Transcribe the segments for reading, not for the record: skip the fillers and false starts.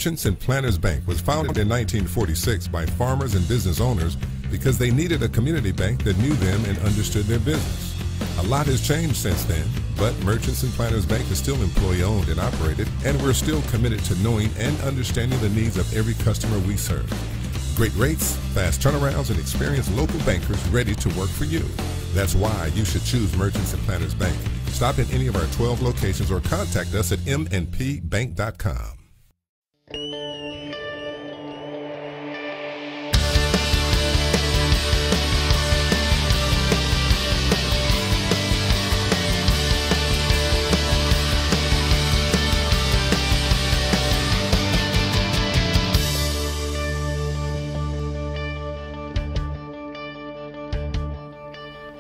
Merchants and Planters Bank was founded in 1946 by farmers and business owners because they needed a community bank that knew them and understood their business. A lot has changed since then, but Merchants and Planters Bank is still employee-owned and operated, and we're still committed to knowing and understanding the needs of every customer we serve. Great rates, fast turnarounds, and experienced local bankers ready to work for you. That's why you should choose Merchants and Planters Bank. Stop in any of our 12 locations or contact us at mnpbank.com.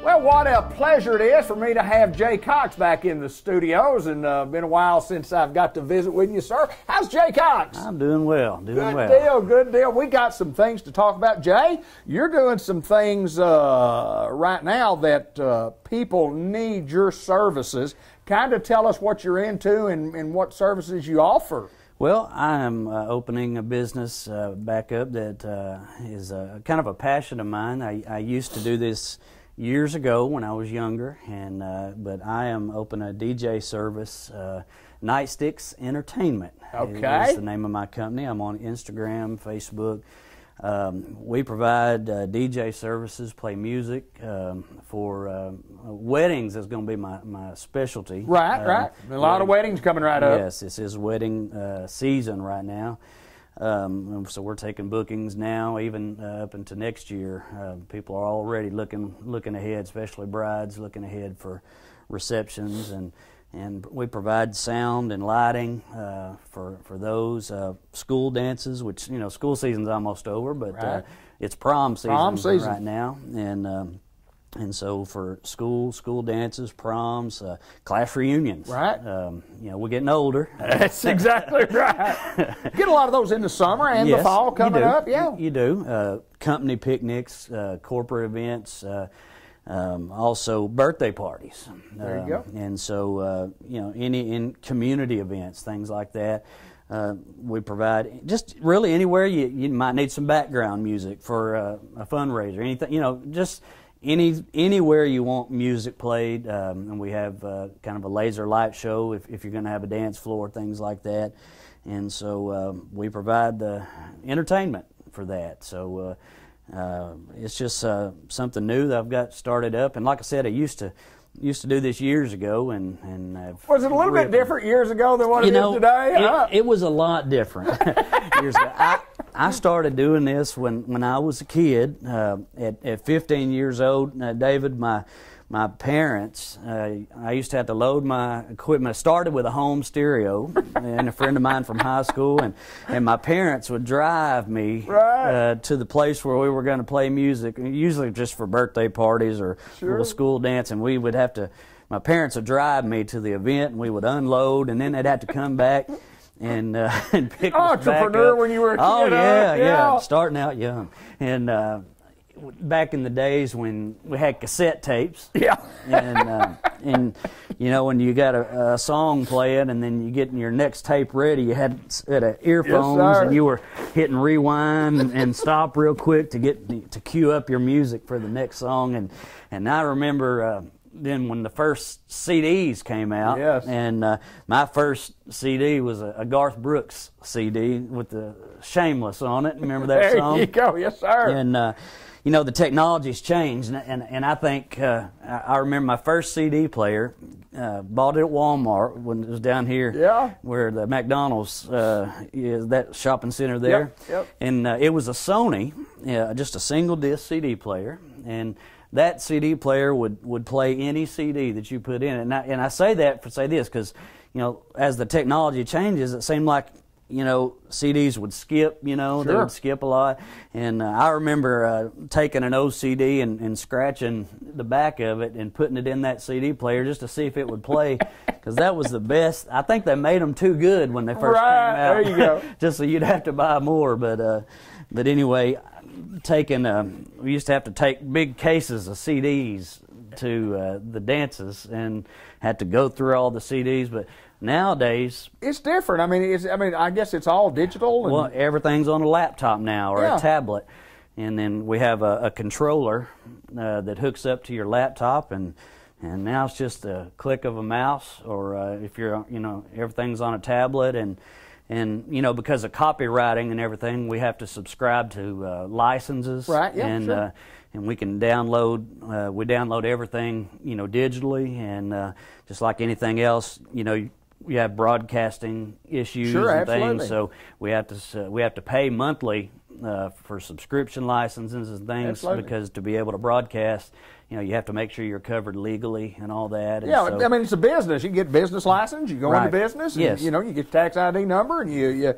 Well, what a pleasure it is for me to have Jay Cox back in the studios, and been a while since I've got to visit with you, sir. How's Jay Cox? I'm doing well, Good deal, good deal. We got some things to talk about. Jay, you're doing some things right now that people need your services. Kind of tell us what you're into and what services you offer. Well, I am opening a business back up that is kind of a passion of mine. I used to do this years ago when I was younger, and but I am opening a DJ service, Nightsticks Entertainment. Okay. Is the name of my company. I'm on Instagram, Facebook. We provide DJ services, play music for weddings. Is going to be my specialty. Right, right. A lot of weddings coming right up. Yes, this is wedding season right now. So we're taking bookings now, even up into next year. People are already looking ahead, especially brides looking ahead for receptions, and we provide sound and lighting for those. School dances, which school season's almost over, but right. It's prom season right now, and so for school dances, proms, class reunions. Right. We're getting older. That's exactly right. Get a lot of those in the summer and the fall coming up. Yeah, you do. Company picnics, corporate events, also birthday parties. There you go. And so any community events, things like that. We provide just really anywhere you might need some background music for a fundraiser, anything, just anywhere you want music played, and we have kind of a laser light show if you're going to have a dance floor, things like that. And so we provide the entertainment for that. So it's just something new that I've got started up. And like I said, I used to do this years ago, and was it a little bit different years ago than what it is today? It was a lot different years ago. I started doing this when I was a kid. At 15 years old, David, my parents, I used to have to load my equipment. I started with a home stereo, and a friend of mine from high school, and my parents would drive me to the place where we were going to play music, usually just for birthday parties or little school dance, and we would have to, my parents would drive me to the event, and we would unload, and then they'd have to come back and pick us back up. Entrepreneur when you were a kid. Oh, yeah, starting out young. And back in the days when we had cassette tapes. Yeah. And when you got a song playing and then you get your next tape ready, you had earphones, and you were hitting rewind and stop real quick to cue up your music for the next song. And I remember then when the first CDs came out, and my first CD was a Garth Brooks CD with the Shameless on it. Remember that song? There you go, yes sir. And you know, the technology's changed, and I think I remember my first CD player, bought it at Walmart when it was down here, where the McDonald's is, that shopping center there. And it was a Sony, just a single disc CD player, and that CD player would play any CD that you put in it. And I say that for say this because, you know, as the technology changes, it seemed like, you know, CDs would skip, you know, they would skip a lot. And I remember taking an old CD and scratching the back of it and putting it in that CD player just to see if it would play, because that was the best. I think they made them too good when they first came out. There you go. Just so you'd have to buy more. But anyway, we used to have to take big cases of CDs to the dances and had to go through all the CDs. But nowadays it's different. I mean, I guess it's all digital. Well, everything's on a laptop now or a tablet, and then we have a controller that hooks up to your laptop, and now it's just a click of a mouse. Or if you're, you know, everything's on a tablet, and you know, because of copywriting and everything, we have to subscribe to licenses, and we can download. We download everything, you know, digitally, and just like anything else, you know, you have broadcasting issues and things, so we have to pay monthly for subscription licenses and things, because to be able to broadcast, you know, you have to make sure you're covered legally and all that. And I mean, it's a business. You get business license, you go into business, and, you know, you get tax ID number, and you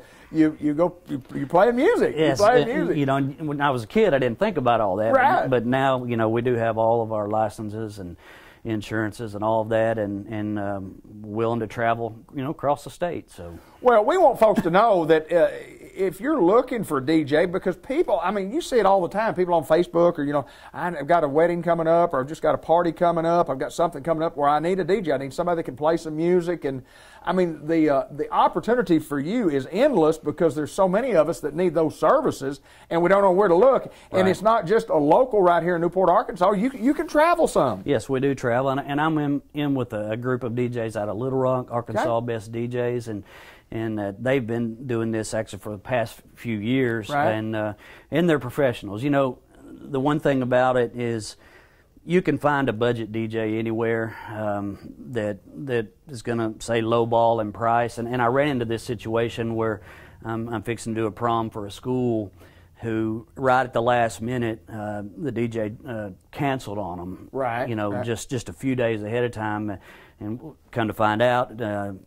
play music. Yes, you play music. You know, when I was a kid, I didn't think about all that, but now, you know, we do have all of our licenses and insurances and all of that, and willing to travel, you know, across the state. So, well, we want folks to know that if you're looking for a DJ, because people, I mean, you see it all the time, people on Facebook, or, you know, I've got a wedding coming up, or I've just got a party coming up, I've got something coming up where I need a DJ, I need somebody that can play some music. And I mean, the opportunity for you is endless, because there's so many of us that need those services, and we don't know where to look. And it's not just a local right here in Newport, Arkansas. You can travel some. Yes, we do travel, and I'm in with a group of DJs out of Little Rock, Arkansas, Best DJs, and they've been doing this actually for the past few years, and they're professionals. You know, the one thing about it is you can find a budget DJ anywhere that is going to say lowball in price. And I ran into this situation where I'm fixing to do a prom for a school who, right at the last minute, the DJ canceled on them. You know, just a few days ahead of time. And come to find out,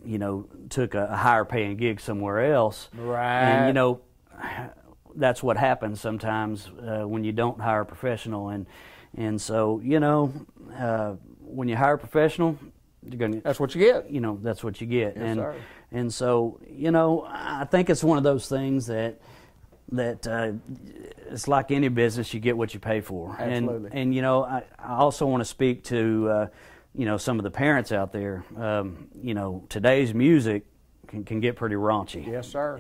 you know, took a higher paying gig somewhere else. And, you know, that's what happens sometimes when you don't hire a professional. And so, you know, when you hire a professional, you're gonna, that's what you get. You know, that's what you get. Yes, sir. And so, you know, I think it's one of those things that it's like any business, you get what you pay for. Absolutely. And you know, I also want to speak to you know, some of the parents out there. You know, today's music can get pretty raunchy. Yes, sir.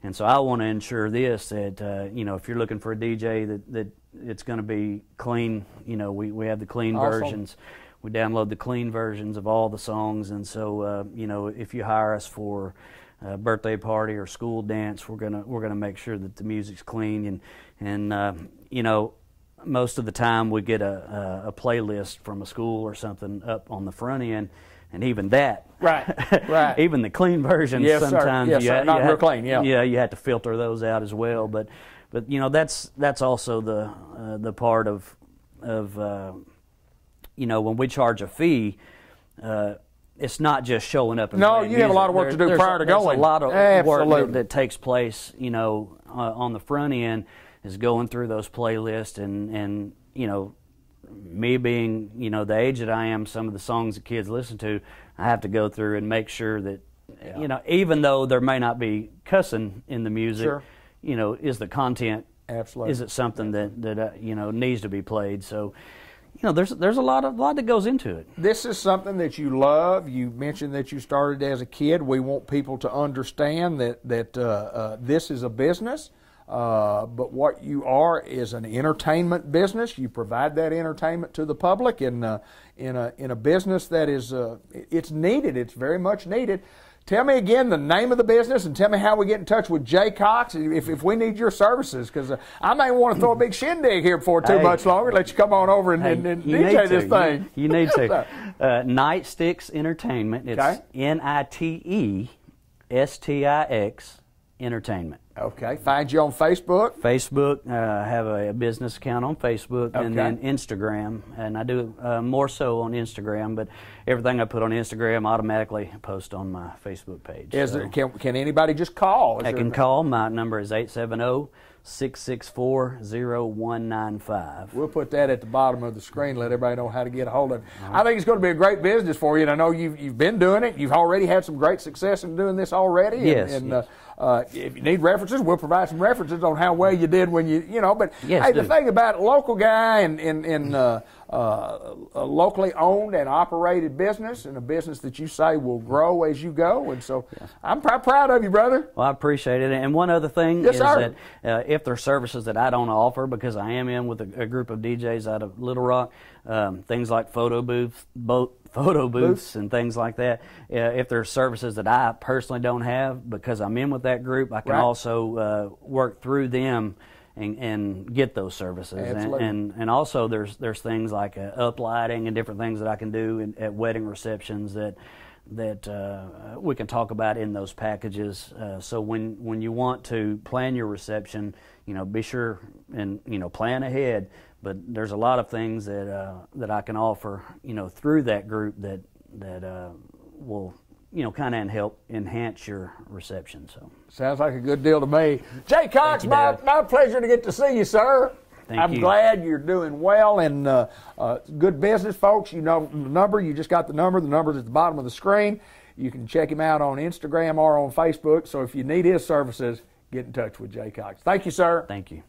And so I want to ensure this, that you know, if you're looking for a DJ, that it's going to be clean. You know, we have the clean versions. We download the clean versions of all the songs, and so you know, if you hire us for a birthday party or school dance, we're gonna make sure that the music's clean, and you know, most of the time we get a playlist from a school or something up on the front end, and even that, even the clean versions, sometimes not real clean, you have to filter those out as well. But you know, that's also the part of you know, when we charge a fee, it's not just showing up and no, you have a lot of work to do prior to going. There's a lot of work that takes place, you know, on the front end, is going through those playlists, and you know, me being, you know, the age that I am, some of the songs that kids listen to, I have to go through and make sure that, you know, even though there may not be cussing in the music, you know, is the content, is it something that you know, needs to be played? So, you know, there's a lot that goes into it. This is something that you love. You mentioned that you started as a kid. We want people to understand that this is a business. but what you are is an entertainment business. You provide that entertainment to the public in a business that is it's needed. It's very much needed. Tell me again the name of the business, and tell me how we get in touch with Jay Cox if we need your services, because I may want to throw a big shindig here before too much longer. Let you come on over and DJ this thing. You need to. Nightsticks Entertainment. It's NITESTIX Entertainment. Okay. Find you on Facebook? Facebook. I have a business account on Facebook, and then Instagram. And I do more so on Instagram, but everything I put on Instagram automatically post on my Facebook page. Can anybody just call? They can call. My number is 870-664-0195. We'll put that at the bottom of the screen, let everybody know how to get a hold of it. I think it's going to be a great business for you, and I know you've been doing it. You've already had some great success in doing this already. Yes. If you need references, we'll provide some references on how well you did when you know. But yes, hey, the thing about a local guy in a locally owned and operated business, and a business that you say will grow as you go, and so I'm proud of you, brother. Well, I appreciate it. And one other thing is sir. that if there are services that I don't offer, because I am in with a group of DJs out of Little Rock, things like photo booths and things like that. If there are services that I personally don't have, because I'm in with that group, I can also work through them and get those services. And also there's things like uplighting and different things that I can do at wedding receptions that we can talk about in those packages. So when you want to plan your reception, be sure and plan ahead. But there's a lot of things that I can offer, through that group that will, kind of help enhance your reception. So sounds like a good deal to me. Jay Cox, my pleasure to get to see you, sir. I'm glad you're doing well, and good business, folks. You know the number. You just got the number. The number's at the bottom of the screen. You can check him out on Instagram or on Facebook. So if you need his services, get in touch with Jay Cox. Thank you, sir. Thank you.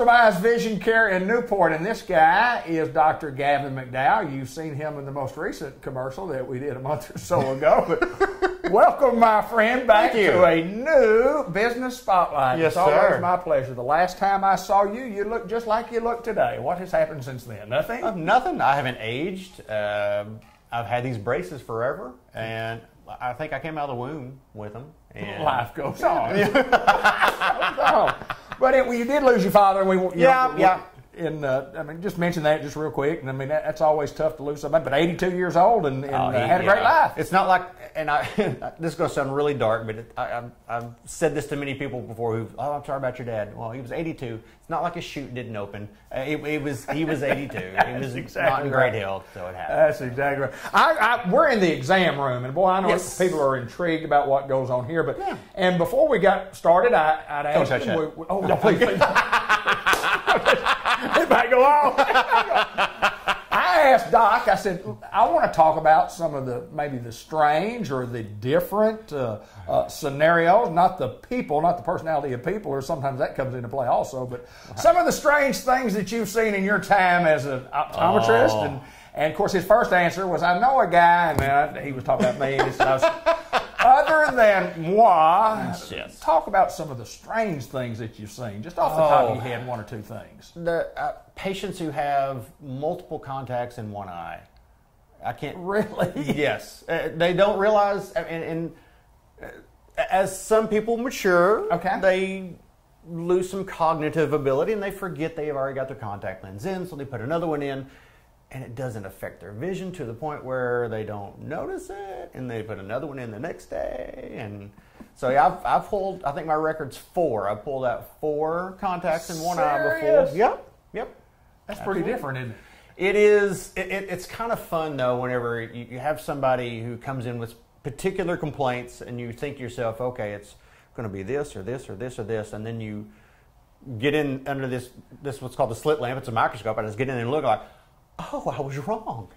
Customized Vision Care in Newport, and this guy is Dr. Gavin McDowell. You've seen him in the most recent commercial that we did a month or so ago. But welcome, my friend, back to a new business spotlight. Yes, it's always sir. my pleasure. The last time I saw you, you looked just like you look today. What has happened since then? Nothing? Nothing. I haven't aged. I've had these braces forever, and I think I came out of the womb with them. And Life goes on. But you did lose your father, and I mean, just mention that just real quick. And I mean, that's always tough to lose somebody. But 82 years old and had a great life. It's not like, and this is going to sound really dark, but I've said this to many people before I'm sorry about your dad. Well, he was 82. It's not like his chute didn't open. He was 82. He was exactly not in great health, so it happened. That's exactly right. We're in the exam room, and boy, I know people are intrigued about what goes on here. But and before we got started, I'd asked him. No, please. It might go on. I asked Doc, I said, I want to talk about some of maybe the strange or the different scenarios, not the people, not the personality of people, or sometimes that comes into play also, but some of the strange things that you've seen in your time as an optometrist. And of course, his first answer was, I know a guy, and he was talking about me, and he said, other than moi, talk about some of the strange things that you've seen, just off the top of your head, one or two things. The patients who have multiple contacts in one eye. I can't... Really? Yes. They don't realize, and as some people mature, they lose some cognitive ability, and they forget they've already got their contact lens in, so they put another one in. And it doesn't affect their vision to the point where they don't notice it, and they put another one in the next day. And so I've pulled, I think my record's 4. I pulled out 4 contacts in one eye before. Yep. That's pretty different, isn't it? It is. It's kind of fun, though, whenever you have somebody who comes in with particular complaints, and you think to yourself, okay, it's going to be this or this or this or this, and then you get in under this what's called the slit lamp. It's a microscope. I just get in and look like, oh, I was wrong.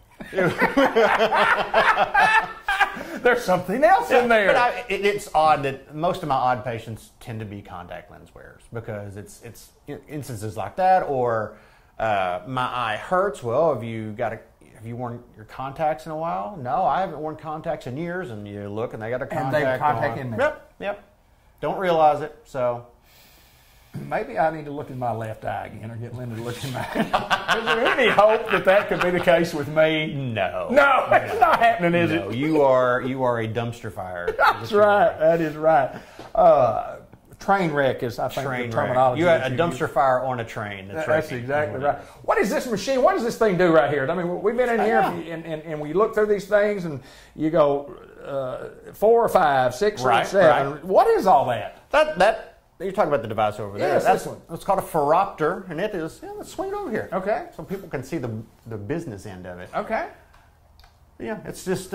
There's something else in there. But it's odd that most of my odd patients tend to be contact lens wearers, because it's instances like that, or my eye hurts. Well, have you worn your contacts in a while? No, I haven't worn contacts in years. And you look, and they got a contact. And they have contact in there. Yep. Don't realize it. So maybe I need to look in my left eye again, or get Linda to look in my eye. Is there any hope that could be the case with me? No, it's not happening, is it? You are a dumpster fire. That's right. That is right. Train wreck is, I think, the terminology. You had a dumpster fire on a train. That's exactly right. What is this machine? What does this thing do right here? I mean, we've been in here, and we look through these things, and you go 4 or 5, 6 or 7. Right. What is all that? That. You're talking about the device over there. Yes, this one. It's called a phoropter, and it is. Let's swing it over here. Okay. So people can see the business end of it. Okay. Yeah, it's just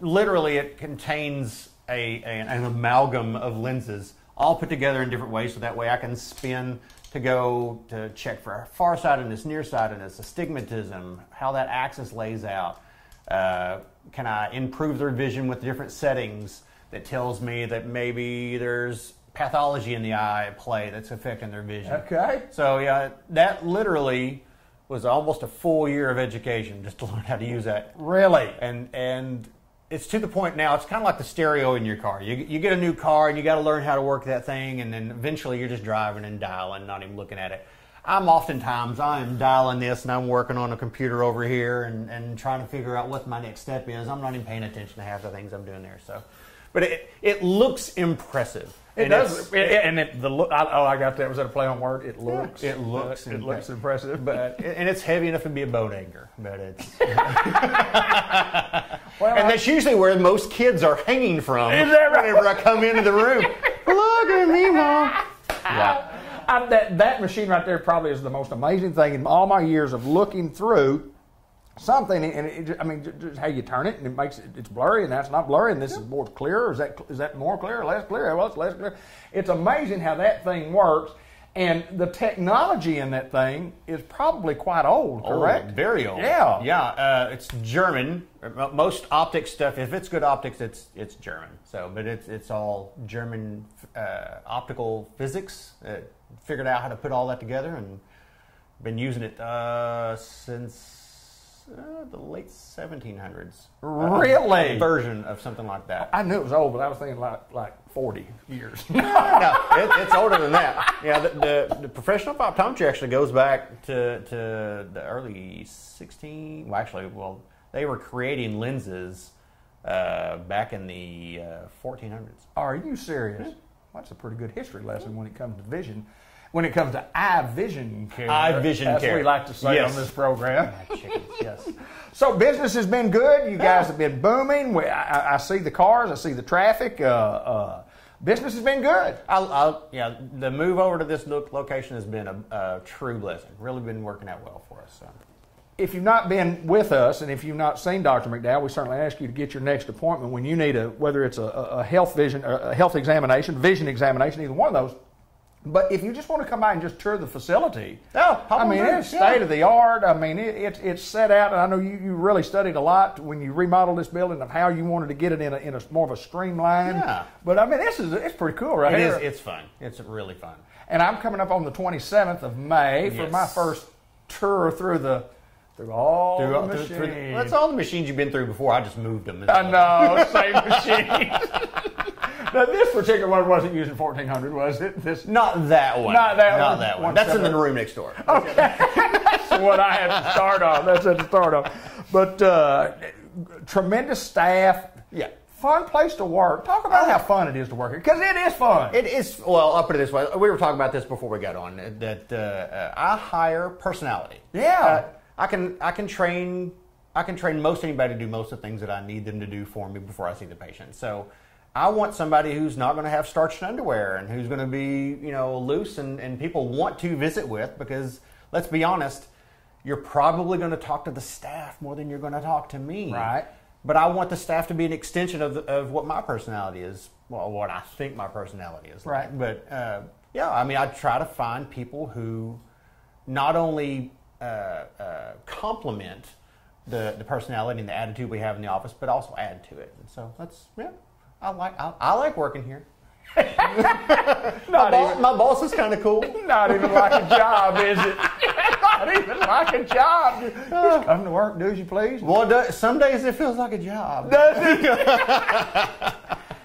literally it contains an amalgam of lenses, all put together in different ways, so that way I can spin to go to check for farsightedness, nearsightedness, astigmatism, how that axis lays out. Can I improve their vision with different settings that tells me that maybe there's pathology in the eye at play that's affecting their vision. Okay. So yeah, that literally was almost a full year of education just to learn how to use that. Really? And it's to the point now, it's kind of like the stereo in your car. You get a new car, and you got to learn how to work that thing, and then eventually you're just driving and dialing, not even looking at it. I am dialing this, and I'm working on a computer over here and trying to figure out what my next step is. I'm not even paying attention to half the things I'm doing there. So, but it looks impressive. It does, I got that. Was that a play on word? It looks. It looks impressive, and it's heavy enough to be a boat anchor. But it's that's usually where most kids are hanging from. Is that right? Whenever I come into the room, look at me, Mom. Yeah. That machine right there probably is the most amazing thing in all my years of looking through something, and just how you turn it, and it's blurry, and that's not blurry, and this is more clear. Is that more clear or less clear? Well, it's less clear. It's amazing how that thing works, And the technology in that thing is probably quite old, correct? Oh, very old. Yeah. Yeah, it's German. Most optics stuff, if it's good optics, it's German. So, but it's all German optical physics. Figured out how to put all that together and been using it since the late 1700s. Really? A version of something like that. I knew it was old, but I was thinking like 40 years. No, it's older than that. Yeah, the professional optometry actually goes back to the early 16. Well, they were creating lenses back in the 1400s. Are you serious? Yeah. That's a pretty good history lesson when it comes to vision. When it comes to eye vision care. Eye vision care. That's what we like to say yes. on this program. Chickens, yes. So business has been good. You guys have been booming. I see the cars. I see the traffic. Business has been good. Yeah, the move over to this location has been a true blessing. Really been working out well for us. So. If you've not been with us and if you've not seen Dr. McDowell, we certainly ask you to get your next appointment when you need whether it's a health examination, vision examination, either one of those. But if you just want to come by and just tour the facility, it's state of the art. I mean, it's set out, and I know you really studied a lot when you remodeled this building of how you wanted to get it in a more of a streamline. Yeah. But I mean, it's pretty cool, right? It is. It's fun. It's really fun. And I'm coming up on the 27th of May for my first tour through all the machines. That's all the machines you've been through before. I just moved them. I know, same machine. Now, this particular one wasn't using 1400, was it? Not that one. Not that one. That's in the room next door. Okay. That's what I had to start off. That's at the start off. But tremendous staff. Yeah. Fun place to work. Talk about how fun it is to work here, because it is fun. It is. Well, I'll put it this way. We were talking about this before we got on, that I hire personality. Yeah. I can train most anybody to do most of the things that I need them to do for me before I see the patient. So I want somebody who's not going to have starched underwear and who's going to be, loose and people want to visit with, because let's be honest, you're probably going to talk to the staff more than you're going to talk to me. Right. But I want the staff to be an extension of what my personality is, well, what I think my personality is. Right. But I try to find people who not only complement the personality and the attitude we have in the office, but also add to it. And so I like working here. My boss is kind of cool. Not even like a job, is it? Not even like a job. Just come to work, do as you please. Well, some days it feels like a job. Does it?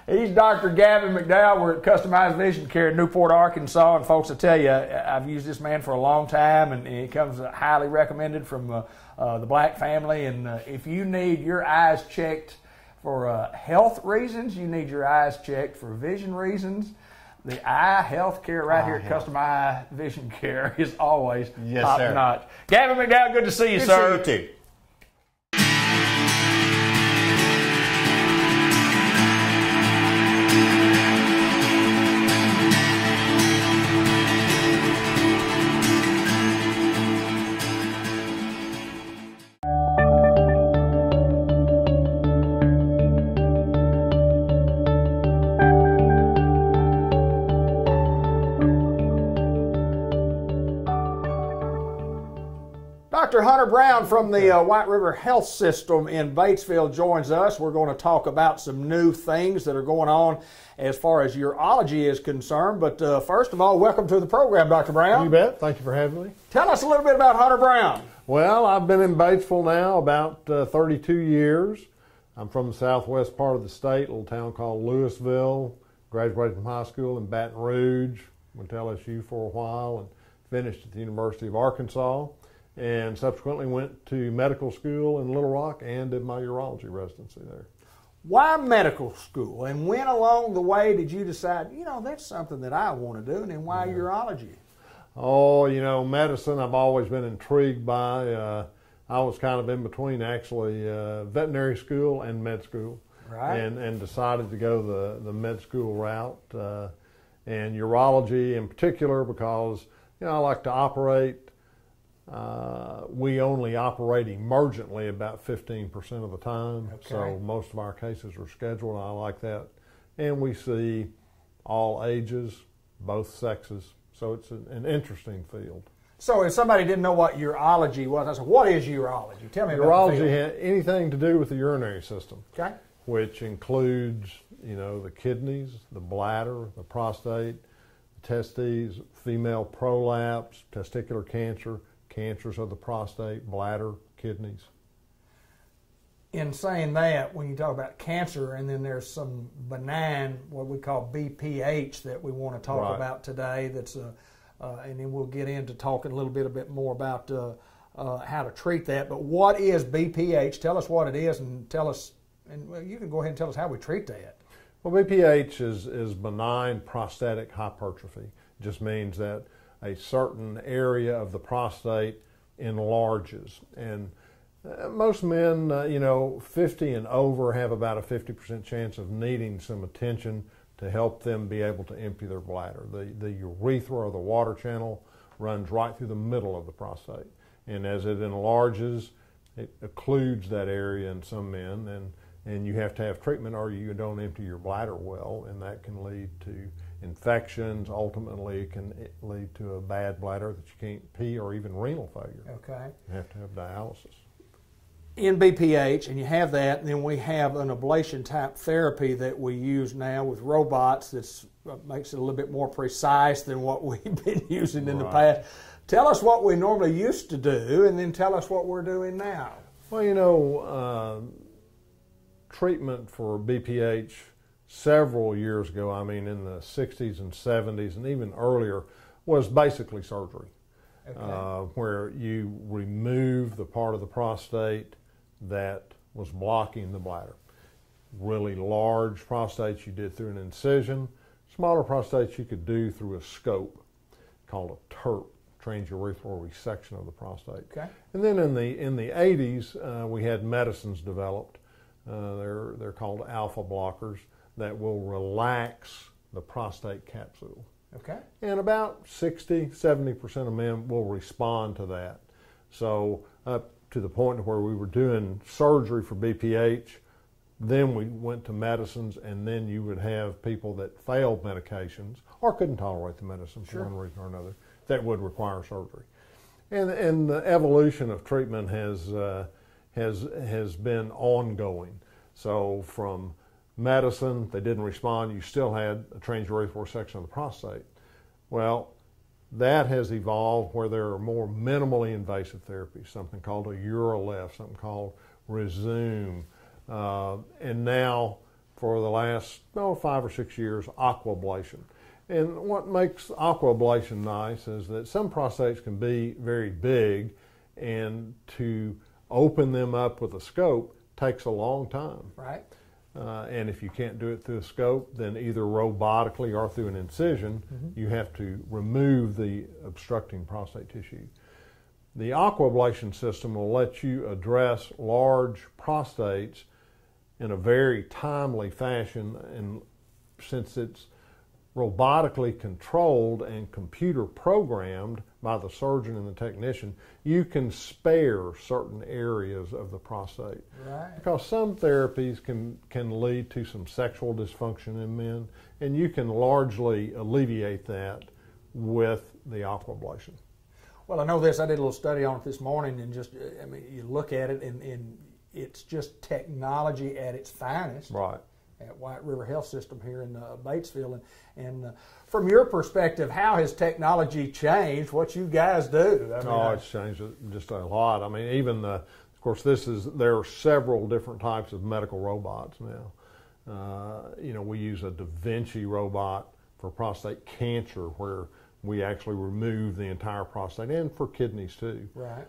He's Dr. Gavin McDowell. We're at Customized Vision Care in Newport, Arkansas. And folks, I tell you, I've used this man for a long time, and he comes highly recommended from the Black family. And if you need your eyes checked for health reasons, you need your eyes checked for vision reasons, the eye health care here at Custom Eye Vision Care is always top notch. Gavin McDowell, good to see you, sir. Good to see you too. Dr. Hunter Brown from the White River Health System in Batesville joins us. We're going to talk about some new things that are going on as far as urology is concerned. But first of all, welcome to the program, Dr. Brown. You bet. Thank you for having me. Tell us a little bit about Hunter Brown. Well, I've been in Batesville now about 32 years. I'm from the southwest part of the state, a little town called Louisville. Graduated from high school in Baton Rouge, went to LSU for a while, and finished at the University of Arkansas. And subsequently went to medical school in Little Rock and did my urology residency there. Why medical school? And when along the way did you decide, that's something that I want to do, and then why urology? Oh, medicine I've always been intrigued by. I was kind of in between, actually, veterinary school and med school. Right. And decided to go the med school route, and urology in particular because, I like to operate. We only operate emergently about 15% of the time, so most of our cases are scheduled. I like that. And we see all ages, both sexes, So it's an interesting field. So if somebody didn't know what urology was, I said, what is urology? Tell me about Urology the has anything to do with the urinary system, Okay. which includes, the kidneys, the bladder, the prostate, the testes, female prolapse, testicular cancer, cancers of the prostate, bladder, kidneys. In saying that, when you talk about cancer, and then there's some benign, what we call BPH, that we want to talk about today. That's and then we'll get into talking a little bit more about how to treat that. But what is BPH? Tell us what it is, and tell us, and you can go ahead and tell us how we treat that. Well, BPH is benign prostatic hypertrophy. It just means that a certain area of the prostate enlarges, and most men, 50 and over, have about a 50% chance of needing some attention to help them be able to empty their bladder. The urethra, or the water channel, runs right through the middle of the prostate. And as it enlarges, it occludes that area in some men, and you have to have treatment or you don't empty your bladder well, and that can lead to infections. Ultimately, it can lead to a bad bladder that you can't pee, or even renal failure. Okay. You have to have dialysis. In BPH, and you have that, and then we have an ablation type therapy that we use now with robots that makes it a little bit more precise than what we've been using in the past. Tell us what we normally used to do, and then tell us what we're doing now. Well, treatment for BPH several years ago, in the 60s and 70s and even earlier, was basically surgery. Okay. Where you remove the part of the prostate that was blocking the bladder. Really large prostates you did through an incision. Smaller prostates you could do through a scope called a TURP, transurethral resection of the prostate. Okay. And then in the 80s, we had medicines developed. They're called alpha blockers that will relax the prostate capsule. Okay. And about 60-70% of men will respond to that. So up to the point where we were doing surgery for BPH, then we went to medicines, and then you would have people that failed medications or couldn't tolerate the medicine for one reason or another that would require surgery. And the evolution of treatment has been ongoing. So from medicine, they didn't respond, you still had a transurethral resection of the prostate. Well, that has evolved where there are more minimally invasive therapies, something called a UroLift, something called Resume, and now for the last 5 or 6 years, aquablation. And what makes aquablation nice is that some prostates can be very big, and to open them up with a scope takes a long time. Right. And if you can't do it through a scope, then either robotically or through an incision, you have to remove the obstructing prostate tissue. The aquablation system will let you address large prostates in a very timely fashion, and since it's robotically controlled and computer programmed by the surgeon and the technician, you can spare certain areas of the prostate. Right. Because some therapies can lead to some sexual dysfunction in men, and you can largely alleviate that with the aquablation. Well, I know this. I did a little study on it this morning, and you look at it, and it's just technology at its finest. Right. At White River Health System here in Batesville. And from your perspective, how has technology changed what you guys do? It's changed just a lot. Of course, there are several different types of medical robots now. We use a Da Vinci robot for prostate cancer, where we actually remove the entire prostate, and for kidneys too. Right.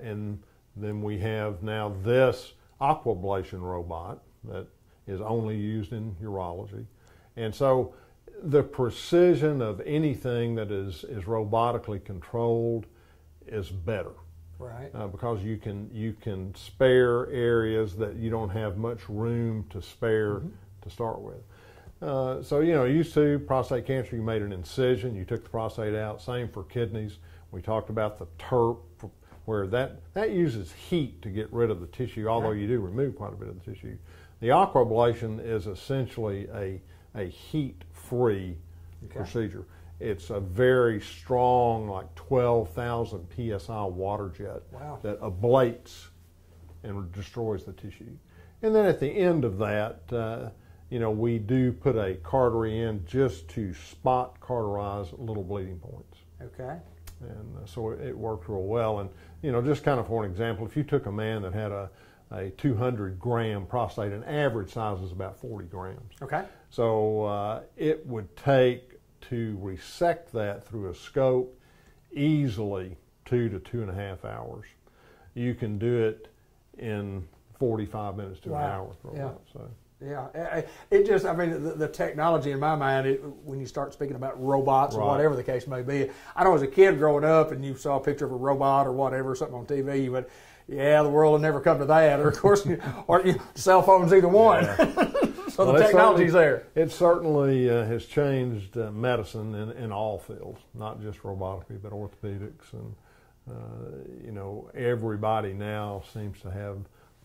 And then we have now this aquablation robot that is only used in urology. And so the precision of anything that is robotically controlled is better. Right. Because you can spare areas that you don't have much room to spare to start with. Used to prostate cancer, you made an incision, you took the prostate out. Same for kidneys. We talked about the TURP, where that uses heat to get rid of the tissue, although you do remove quite a bit of the tissue. The aquablation is essentially a heat-free procedure. It's a very strong, like 12,000 psi water jet that ablates and destroys the tissue. And then at the end of that, we do put a cautery in just to spot cauterize little bleeding points. Okay. And so it worked real well. And, just kind of for an example, if you took a man that had a 200-gram prostate, an average size is about 40 grams. Okay. So it would take to resect that through a scope easily 2 to 2.5 hours. You can do it in 45 minutes to an hour. So. Yeah, it just, the technology in my mind, when you start speaking about robots or whatever the case may be, I know as a kid growing up and you saw a picture of a robot or whatever, something on TV, you went, yeah, the world will never come to that. Or, of course, cell phones, either one. Yeah. So the technology's there. It certainly has changed medicine in all fields, not just robotically, but orthopedics. And, everybody now seems to have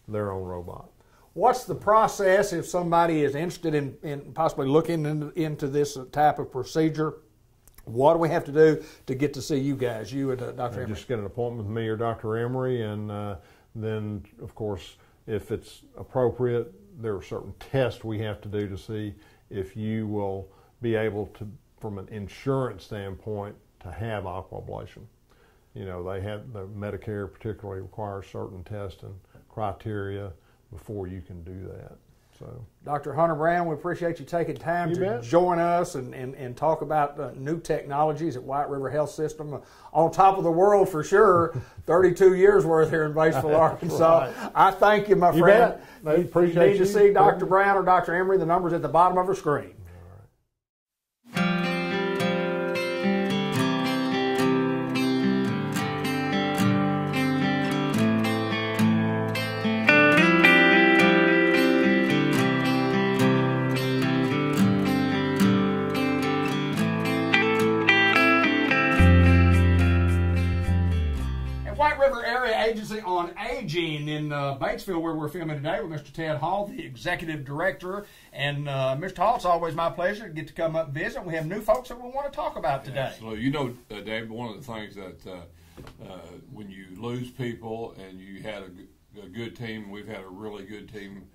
their own robot. What's the process if somebody is interested in possibly looking into this type of procedure? What do we have to do to get to see you guys, you and Dr. Emery? Just get an appointment with me or Dr. Emery, and then, of course, if it's appropriate, there are certain tests we have to do to see if you will be able to, from an insurance standpoint, to have aquablation. They have, the Medicare particularly requires certain tests and criteria before you can do that. So, Dr. Hunter Brown, we appreciate you taking time to join us and talk about new technologies at White River Health System. On top of the world for sure, 32 years worth here in Batesville, Arkansas. Right. I thank you, my friend. I appreciate you need to see Dr. Brown or Dr. Emery, the number's at the bottom of her screen. Agency on Aging in Batesville, where we're filming today with Mr. Ted Hall, the Executive Director. And Mr. Hall, it's always my pleasure to get to come up and visit. We have new folks that we want to talk about today. Absolutely. Dave, one of the things that when you lose people and you had a good team, we've had a really good team.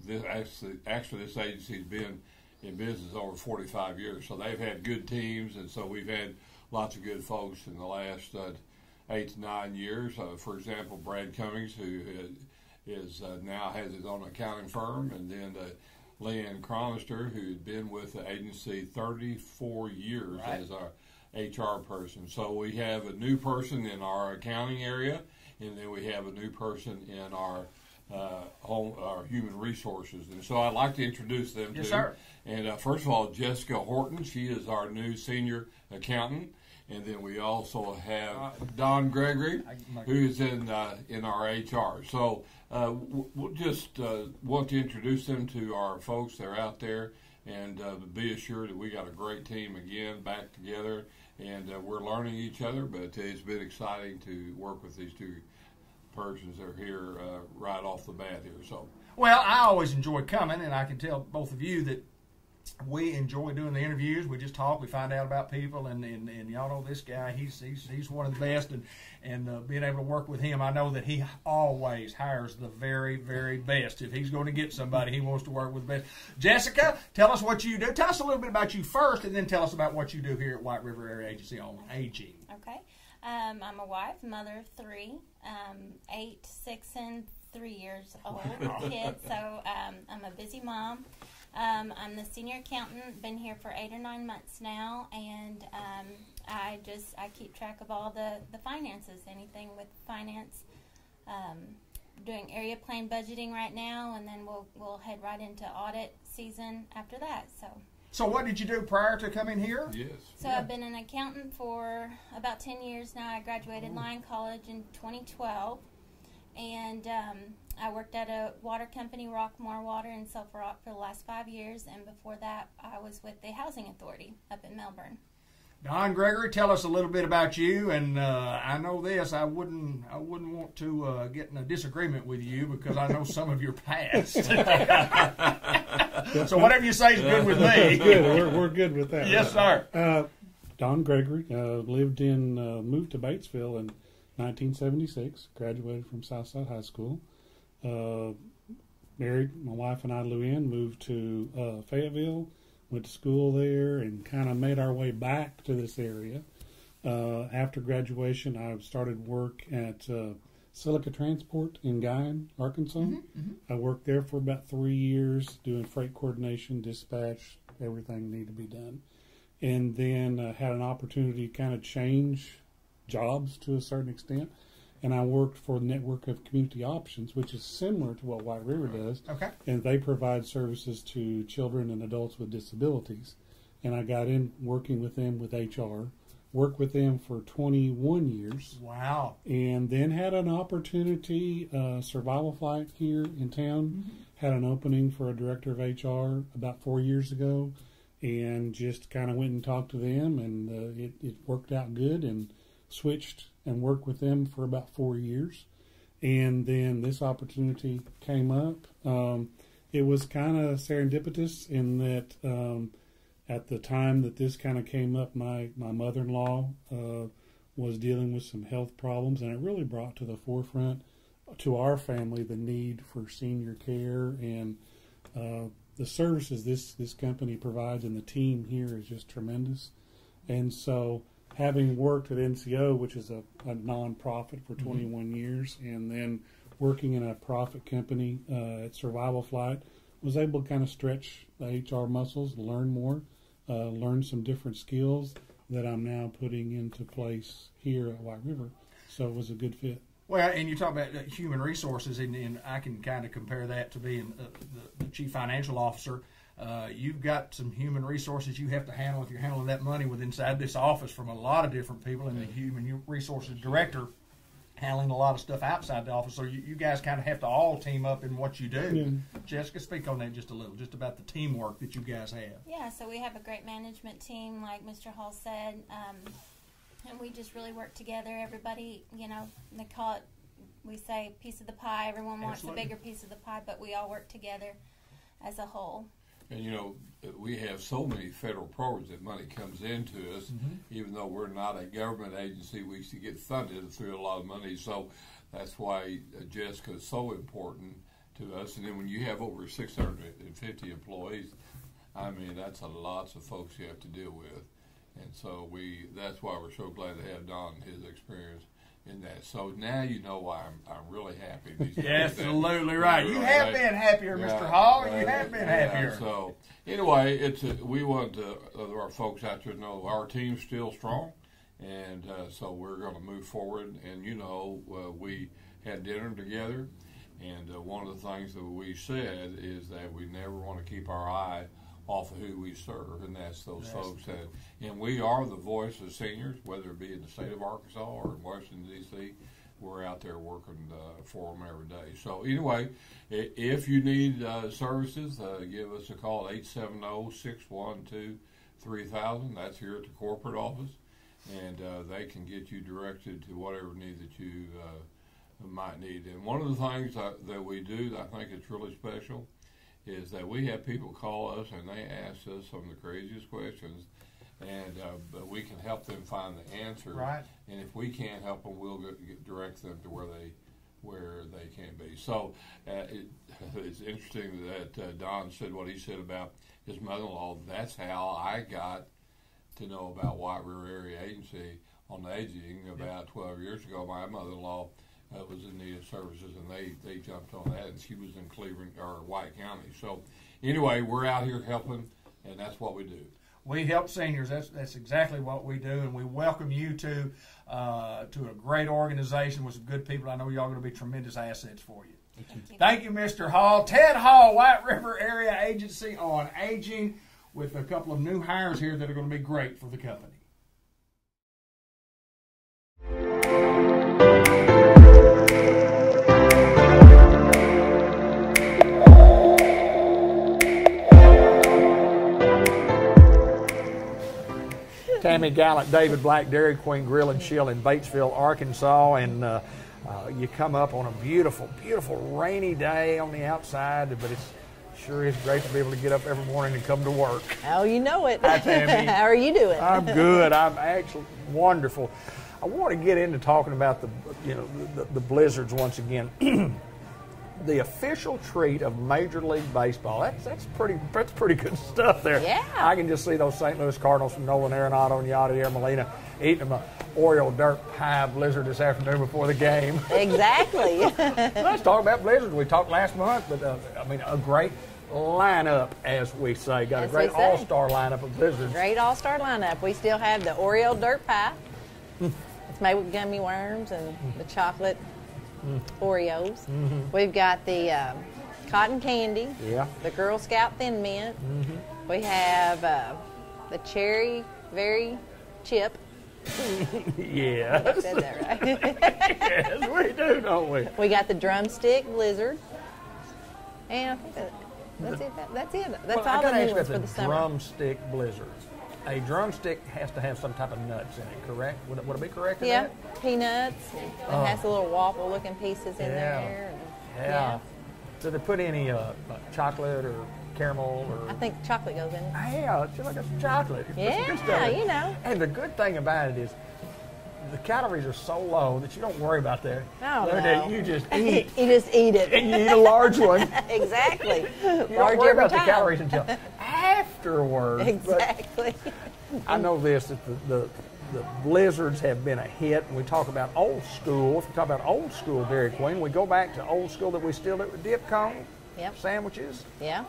This agency's been in business over 45 years, so they've had good teams, and so we've had lots of good folks in the last 8 to 9 years. For example, Brad Cummings, who is now has his own accounting firm, and then Leanne Chronister, who had been with the agency 34 years as our HR person. So we have a new person in our accounting area, and then we have a new person in our our human resources. And so I'd like to introduce them to you. And first of all, Jessica Horton, she is our new senior accountant. And then we also have Don Gregory, who is in our HR. So we'll just want to introduce them to our folks that are out there, and be assured that we got a great team again back together, and we're learning each other. But it's been exciting to work with these two persons that are here right off the bat here. So, well, I always enjoy coming, and I can tell both of you that we enjoy doing the interviews. We just talk, we find out about people, and y'all know this guy. He's one of the best, and being able to work with him, I know that he always hires the very, very best. If he's going to get somebody, he wants to work with the best. Jessica, tell us what you do. Tell us a little bit about you first, and then tell us about what you do here at White River Area Agency on Aging. Okay. I'm a wife, mother of 3, 8, 6, and 3 years old kids. So I'm a busy mom. I'm the senior accountant, been here for 8 or 9 months now, and I keep track of all the finances, anything with finance. Doing area plan budgeting right now, and then we'll head right into audit season after that. So what did you do prior to coming here? Yes. So I've been an accountant for about 10 years now. I graduated Lyon College in 2012, and I worked at a water company, Rockmore Water in Sulphur Rock, for the last 5 years, and before that I was with the Housing Authority up in Melbourne. Don Gregory, tell us a little bit about you, and I know this, I wouldn't want to get in a disagreement with you because I know some of your past. So whatever you say is good with me. Good, we're good with that. Yes, sir. Don Gregory. Moved to Batesville in 1976. Graduated from Southside High School. Married. My wife and I, Lou Ann, moved to Fayetteville. Went to school there and kind of made our way back to this area. After graduation, I started work at Silica Transport in Guyan, Arkansas. I worked there for about 3 years doing freight coordination, dispatch, everything needed to be done. And then had an opportunity to kind of change jobs to a certain extent. And I worked for the network of community options, which is similar to what White River does. Okay. And they provide services to children and adults with disabilities. And I got in working with them with HR. Worked with them for 21 years. Wow. And then had an opportunity, survival flight here in town. Had an opening for a director of HR about 4 years ago. And just kind of went and talked to them, and it worked out good, and switched and worked with them for about 4 years. And then this opportunity came up. It was kind of serendipitous in that at the time that this kind of came up, my mother-in-law was dealing with some health problems, and it really brought to the forefront to our family the need for senior care, and the services this company provides and the team here is just tremendous. And so having worked at NCO, which is a non-profit for 21 years, and then working in a profit company at Survival Flight, was able to kind of stretch the HR muscles, learn more, learn some different skills that I'm now putting into place here at White River. So it was a good fit. Well, and you talk about human resources, and I can kind of compare that to being the chief financial officer. You've got some human resources you have to handle if you're handling that money with inside this office from a lot of different people, and the human resources director handling a lot of stuff outside the office. So you guys kind of have to all team up in what you do. Yeah. Jessica, speak on that just a little, just about the teamwork that you guys have. Yeah, so we have a great management team, like Mr. Hall said, and we just really work together. Everybody, they call it, we say, piece of the pie. Everyone wants a bigger piece of the pie, but we all work together as a whole. And we have so many federal programs that money comes into us. Even though we're not a government agency, we used to get funded through a lot of money. So that's why Jessica is so important to us. And then when you have over 650 employees, I mean, that's lots of folks you have to deal with. And so that's why we're so glad to have Don and his experience in that. So now you know why I'm really happy. Absolutely right. You have been happier, Mr. Hall. You have been happier. So anyway, we want our folks out there to know our team's still strong, and so we're going to move forward. And we had dinner together, and one of the things that we said is that we never want to keep our eye off of who we serve, and that's those folks and we are the voice of seniors, whether it be in the state of Arkansas or in Washington, D.C. We're out there working for them every day. So anyway, if you need services, give us a call at 870-612-3000. That's here at the corporate office, and they can get you directed to whatever need that you might need. And one of the things that we do that I think is really special is that we have people call us and they ask us some of the craziest questions, and but we can help them find the answer. Right. And if we can't help them, we'll direct them to where they can be. So it's interesting that Don said what he said about his mother-in-law. That's how I got to know about White River Area Agency on the aging about 12 years ago. My mother-in-law was in need of services, and they jumped on that, and she was in Cleveland or White County. So anyway, we're out here helping, and that's what we do. We help seniors. That's exactly what we do, and we welcome you to a great organization with some good people. I know y'all are going to be tremendous assets for you. Thank you, Mr. Hall. Ted Hall, White River Area Agency on Aging, with a couple of new hires here that are going to be great for the company. Tammy Gallant, David Black, Dairy Queen Grill and Chill in Batesville, Arkansas, and you come up on a beautiful, beautiful rainy day on the outside, but it's Sure is great to be able to get up every morning and come to work. Oh, you know it. Hi, Tammy. How are you doing? I'm good. I'm actually wonderful. I want to get into talking about the blizzards once again. The official treat of Major League Baseball. That's pretty good stuff there. Yeah. I can just see those St. Louis Cardinals from Nolan Arenado and Yadier Molina eating them Oreo dirt pie blizzard this afternoon before the game. Exactly. Let's talk about blizzards. We talked last month, but a great lineup, as we say. Got a great all-star lineup of blizzards. Great all-star lineup. We still have the Oreo dirt pie. It's made with gummy worms and the chocolate Oreos. We've got the cotton candy. Yeah. The Girl Scout Thin Mint. We have the cherry very chip. Yes. I said that right. Yes, we do, don't we? We got the drumstick blizzard. And I think that's it. That's all the new ones for the summer. Drumstick blizzard. A drumstick has to have some type of nuts in it, correct? Would it be correct in Yeah, that? peanuts. It has the little waffle-looking pieces in there. Yeah. Do they put any chocolate or caramel or? I think chocolate goes in it. Yeah, it's like it's chocolate. You put some good stuff Yeah, in it. you know. And the good thing about it is the calories are so low that you don't worry about that. Oh, Let me tell you just eat. You just eat it. And you eat a large one. Exactly. You Large don't worry every about time. the calories until afterwards. Exactly. But I know this, that the blizzards have been a hit. We talk about old school. If we talk about old school Dairy Queen, we go back to old school that we still do with dip cone sandwiches. Yeah.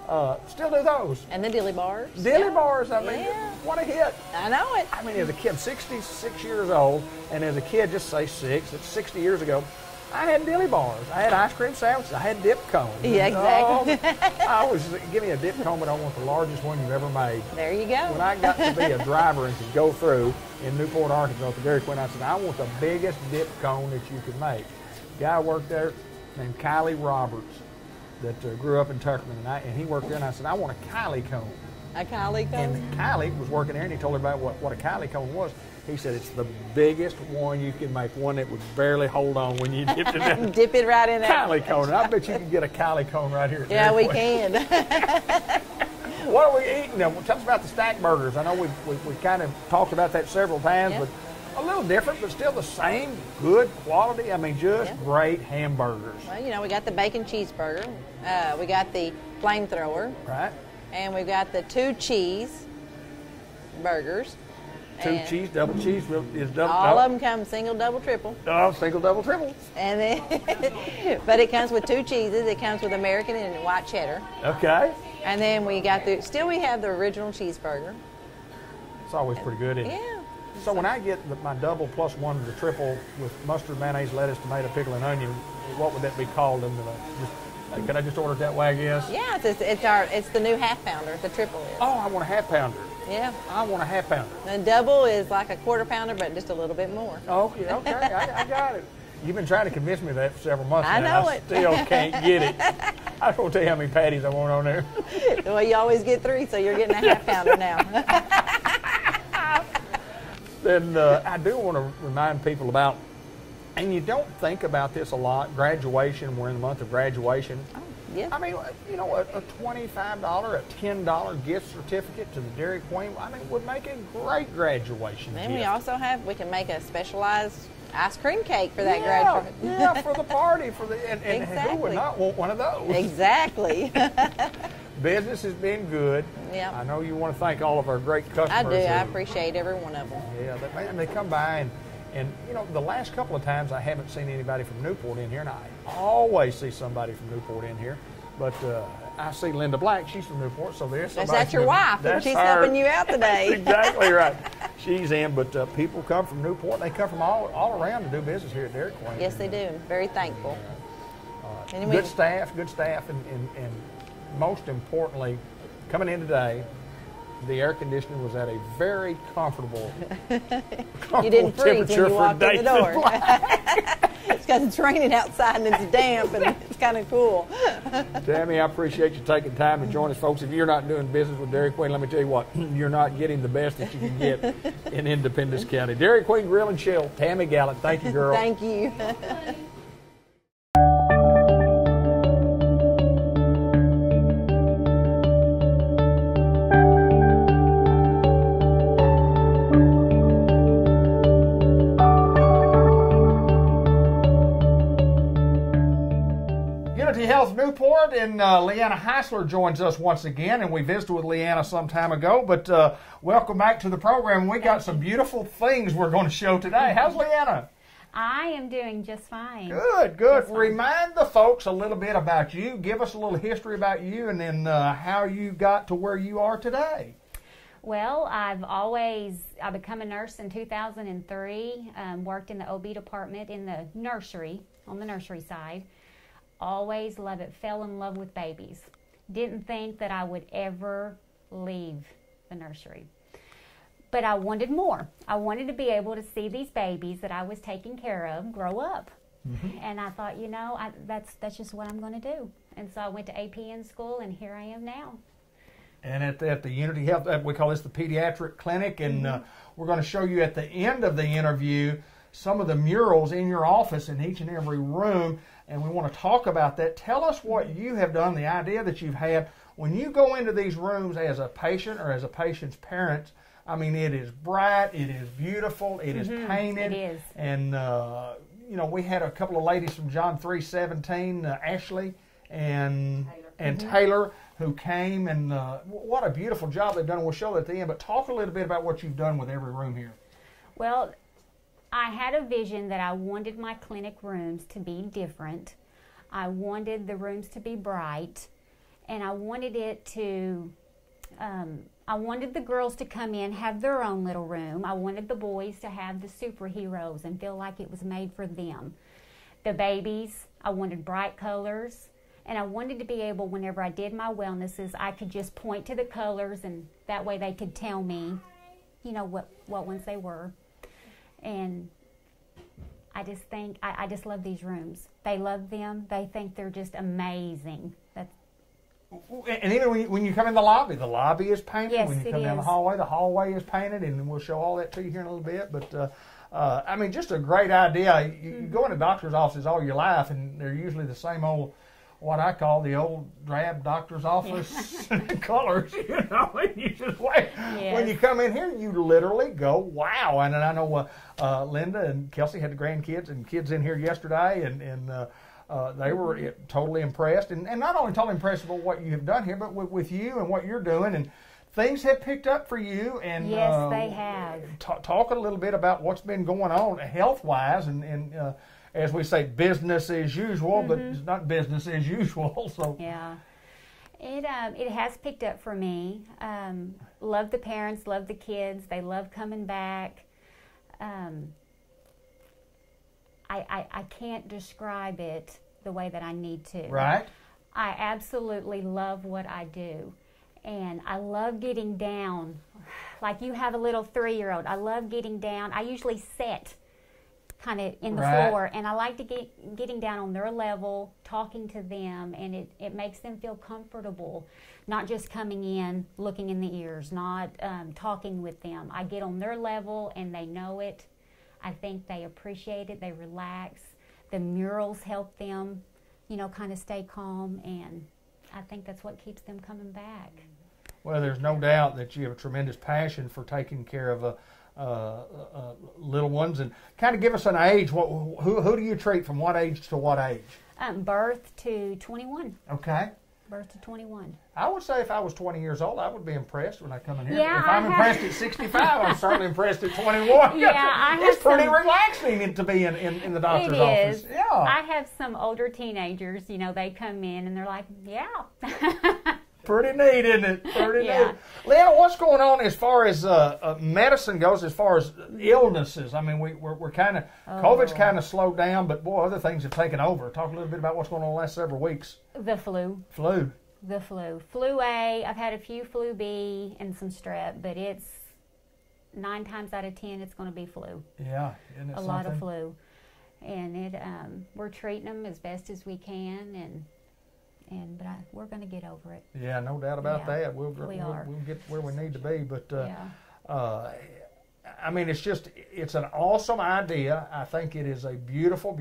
Still do those. And the dilly bars. Dilly bars, I mean, Yeah. what a hit. I know it. I mean, as a kid, 66 years old, and as a kid, just say 6, that's 60 years ago, I had dilly bars. I had ice cream sandwiches. I had dip cones. Yeah, exactly. I always give me a dip cone, but I want the largest one you've ever made. There you go. When I got to be a driver and could go through in Newport, Arkansas at the Dairy Queen, I said, I want the biggest dip cone that you could make. Guy worked there named Kylie Roberts that grew up in Tuckerman, and he worked there, and I said, I want a Kylie cone. A Kylie cone? And Kylie was working there, and he told everybody what a Kylie cone was. He said, it's the biggest one you can make, one that would barely hold on when you dipped it in. Dip it right in there. Kylie cone. I bet you can get a Kylie cone right here at Yeah, Dairy we Queen. can. What are we eating now? Tell us about the stack burgers. I know we kind of talked about that several times, but a little different, but still the same good quality. I mean, just great hamburgers. Well, we got the bacon cheeseburger. We got the flamethrower. Right. And we've got the 2 cheese burgers. 2 cheese, double cheese is double. All of them come single, double, triple. Oh, single, double, triple. And then, but it comes with 2 cheeses. It comes with American and white cheddar. Okay. And then we got we have the original cheeseburger. It's always pretty good, isn't it? Yeah. So when I get my double plus one to the triple with mustard, mayonnaise, lettuce, tomato, pickle, and onion, what would that be called? Could I just order it that way, I guess? Yeah, it's the new half pounder. The triple is. Oh, I want a half pounder. Yeah. I want a half pounder. The double is like a quarter pounder, but just a little bit more. Okay, I got it. You've been trying to convince me of that for several months I now. know I it. still can't get it. I won't tell you how many patties I want on there. Well, you always get 3, so you're getting a half pounder now. Then I do want to remind people about, and you don't think about this a lot, graduation. We're in the month of graduation. Oh, yeah. I mean, a $25, a $10 gift certificate to the Dairy Queen, I mean, would make a great graduation Then gift. we can make a specialized ice cream cake for that graduation. Yeah, for the party, and who Exactly. would not want one of those? Exactly. Business has been good. Yeah. I know you want to thank all of our great customers. I do. I that- appreciate every one of them. Yeah, they come by and the last couple of times I haven't seen anybody from Newport in here, and I always see somebody from Newport in here. But I see Linda Black. She's from Newport, so there's Is somebody. that your wife? That's She's her. helping you out today. That's exactly right. She's in, but people come from Newport. They come from all around to do business here at Dairy Queen. Yes, they do. Very thankful. Good staff, and most importantly, coming in today, the air conditioning was at a very comfortable You didn't freeze when temperature you for walked in the David door. Black. It's because it's raining outside and it's damp and it's kind of cool. Tammy, I appreciate you taking time to join us, folks. If you're not doing business with Dairy Queen, let me tell you what, you're not getting the best that you can get in Independence County. Dairy Queen Grill and Chill, Tammy Gallant. Thank you, girl. Thank you. Newport, and Leanna Heisler joins us once again, and we visited with Leanna some time ago, but welcome back to the program. We got some beautiful things we're going to show today. How's Leanna? I am doing just fine. Good, good. Remind the folks a little bit about you. Give us a little history about you, and then how you got to where you are today. Well, I became a nurse in 2003, worked in the OB department in the nursery, on the nursery side. Always loved it, fell in love with babies. Didn't think that I would ever leave the nursery. But I wanted more. I wanted to be able to see these babies that I was taking care of grow up. Mm-hmm. And I thought, you know, that's just what I'm going to do. And so I went to APN school, and here I am now. And at the Unity Health, we call this the Pediatric Clinic, and we're going to show you at the end of the interview some of the murals in your office in each and every room, and we want to talk about that. Tell us what you have done, the idea that you've had. When you go into these rooms as a patient or as a patient's parent, I mean, it is bright, it is beautiful, it is painted. It is. And, you know, we had a couple of ladies from John 3:17, Ashley and Taylor, who came, and what a beautiful job they've done. We'll show that at the end, but talk a little bit about what you've done with every room here. Well, I had a vision that I wanted my clinic rooms to be different. I wanted the rooms to be bright, and I wanted it to, I wanted the girls to come in, have their own little room. I wanted the boys to have the superheroes and feel like it was made for them. The babies, I wanted bright colors. And I wanted to be able, whenever I did my wellnesses, I could just point to the colors, and that way they could tell me, you know, what ones they were. And I just think, I just love these rooms. They love them. They think they're just amazing. And even when you come in the lobby is painted. Yes, when you come down the hallway is painted, and we'll show all that to you here in a little bit. But, I mean, just a great idea. You go into doctor's offices all your life, and they're usually the same old, what I call the old drab doctor's office colors, you know, and you just wait. Yes. When you come in here, you literally go, wow. And I know Linda and Kelsey had the grandkids and kids in here yesterday, and they were totally impressed. And not only totally impressed with what you have done here, but with you and what you're doing. And things have picked up for you. And yes, they have. Talk a little bit about what's been going on health-wise, and as we say, business as usual, but it's not business as usual. So yeah, it has picked up for me. Love the parents, love the kids. They love coming back. I can't describe it the way that I need to. Right. I absolutely love what I do, and I love getting down. Like you have a little 3-year-old. I love getting down. I usually sit kind of in the floor, and I like to getting down on their level, talking to them, and it makes them feel comfortable, not just coming in, looking in the ears, not talking with them. I get on their level, and they know it. I think they appreciate it. They relax. The murals help them, you know, kind of stay calm, and I think that's what keeps them coming back. Well, there's no doubt that you have a tremendous passion for taking care of little ones, and kind of give us an age. Who do you treat from what age to what age? Birth to 21. Okay. Birth to 21. I would say if I was 20 years old, I would be impressed when I come in here. Yeah, if I'm impressed at 65, I'm certainly impressed at 21. Yeah, it's pretty relaxing to be in the doctor's office. Yeah. I have some older teenagers, you know, they come in and they're like, yeah. Pretty neat, isn't it? Pretty neat. Leanna, what's going on as far as medicine goes, as far as illnesses? I mean, we're kind of, COVID's kind of slowed down, but boy, other things have taken over. Talk a little bit about what's going on the last several weeks. The flu. The flu. Flu A, I've had a few flu B and some strep, but it's 9 times out of 10 it's going to be flu. Yeah, isn't it a lot of flu. And we're treating them as best as we can, but we're going to get over it. Yeah, no doubt about that. We'll get where we need to be. But I mean, it's an awesome idea. I think it is a beautiful.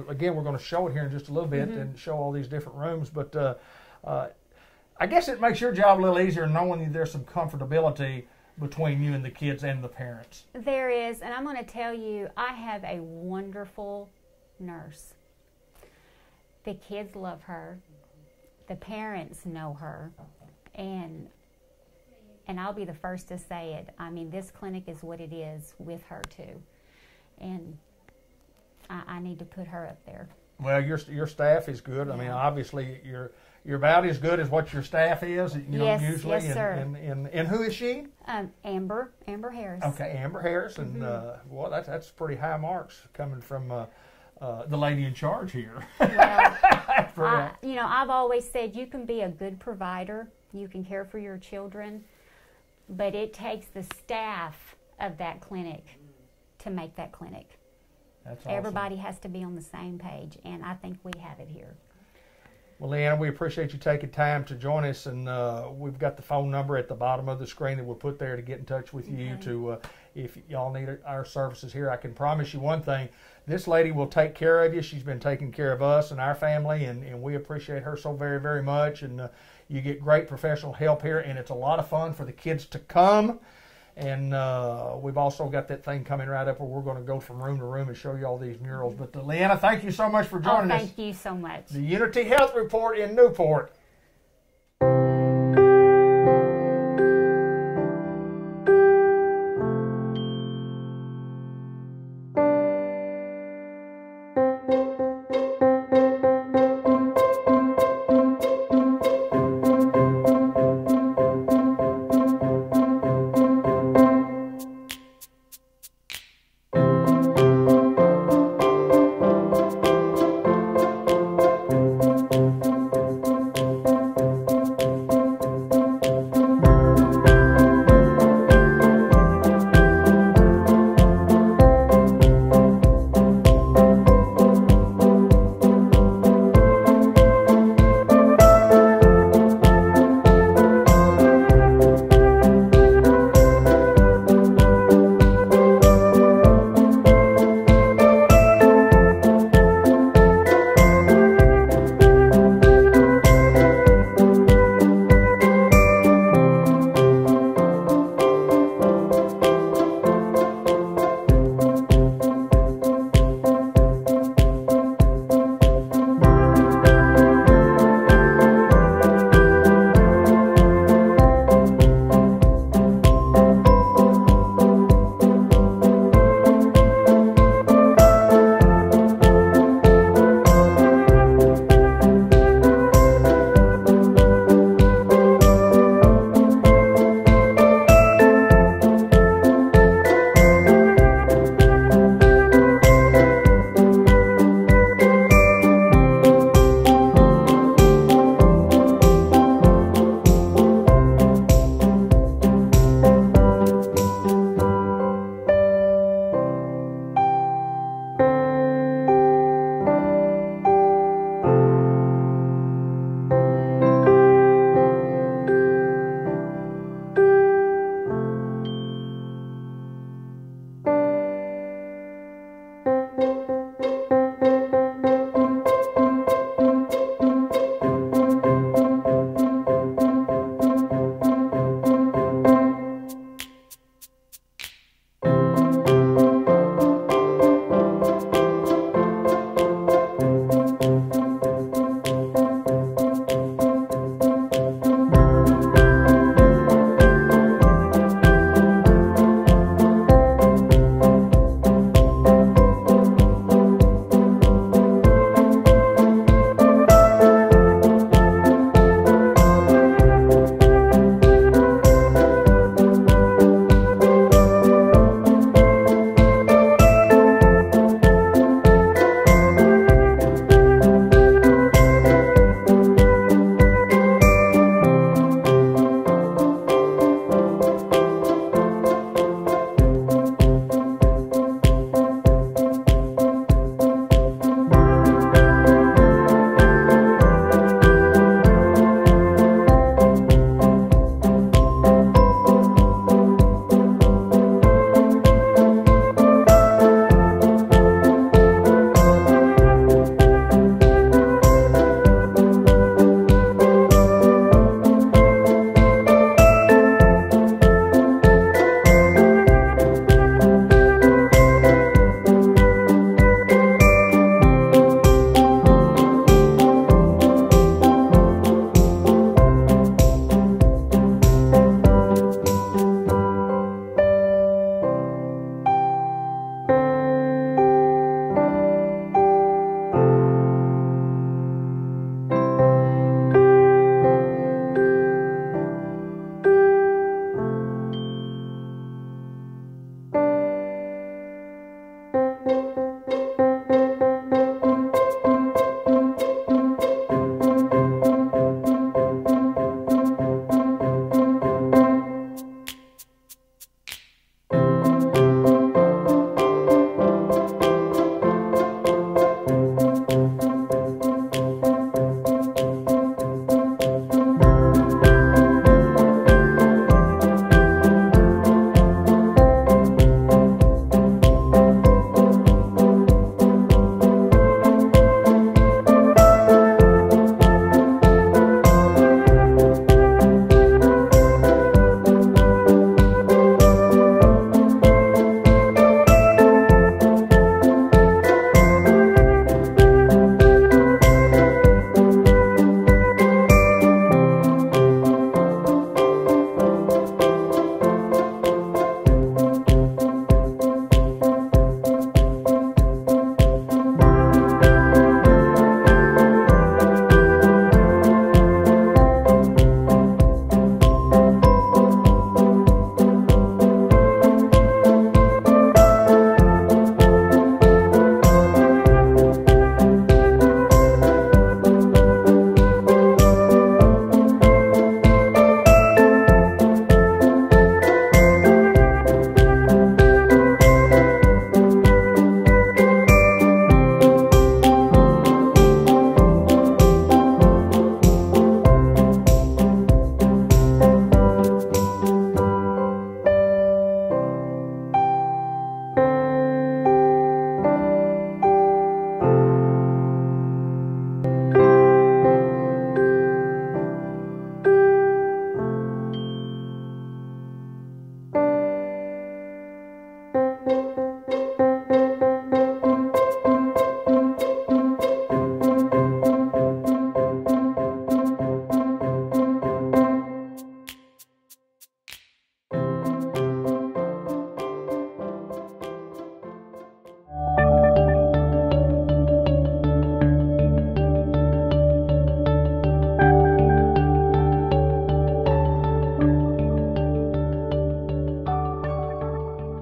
Again, we're going to show it here in just a little bit and show all these different rooms. But I guess it makes your job a little easier knowing there's some comfortability between you and the kids and the parents. There is, and I'm going to tell you, I have a wonderful nurse. The kids love her. The parents know her, and I'll be the first to say it. I mean, this clinic is what it is with her too, and I need to put her up there. Well, your staff is good. I mean, obviously you're about as good as what your staff is. Yes, usually. yes, sir. And who is she? Amber Harris. Okay, Amber Harris, and well, that's pretty high marks coming from the lady in charge here. Well, I've always said you can be a good provider, you can care for your children, but it takes the staff of that clinic to make that clinic. That's awesome. Everybody has to be on the same page, and I think we have it here. Well, Leanna, we appreciate you taking time to join us, and we've got the phone number at the bottom of the screen that we'll put there to get in touch with you to if y'all need our services here. I can promise you one thing, this lady will take care of you. She's been taking care of us and our family, and we appreciate her so very, very much, and you get great professional help here, and it's a lot of fun for the kids to come. And we've also got that thing coming right up where we're going to go from room to room and show you all these murals. But Leanna, thank you so much for joining us. Thank you so much. The Unity Health Report in Newport.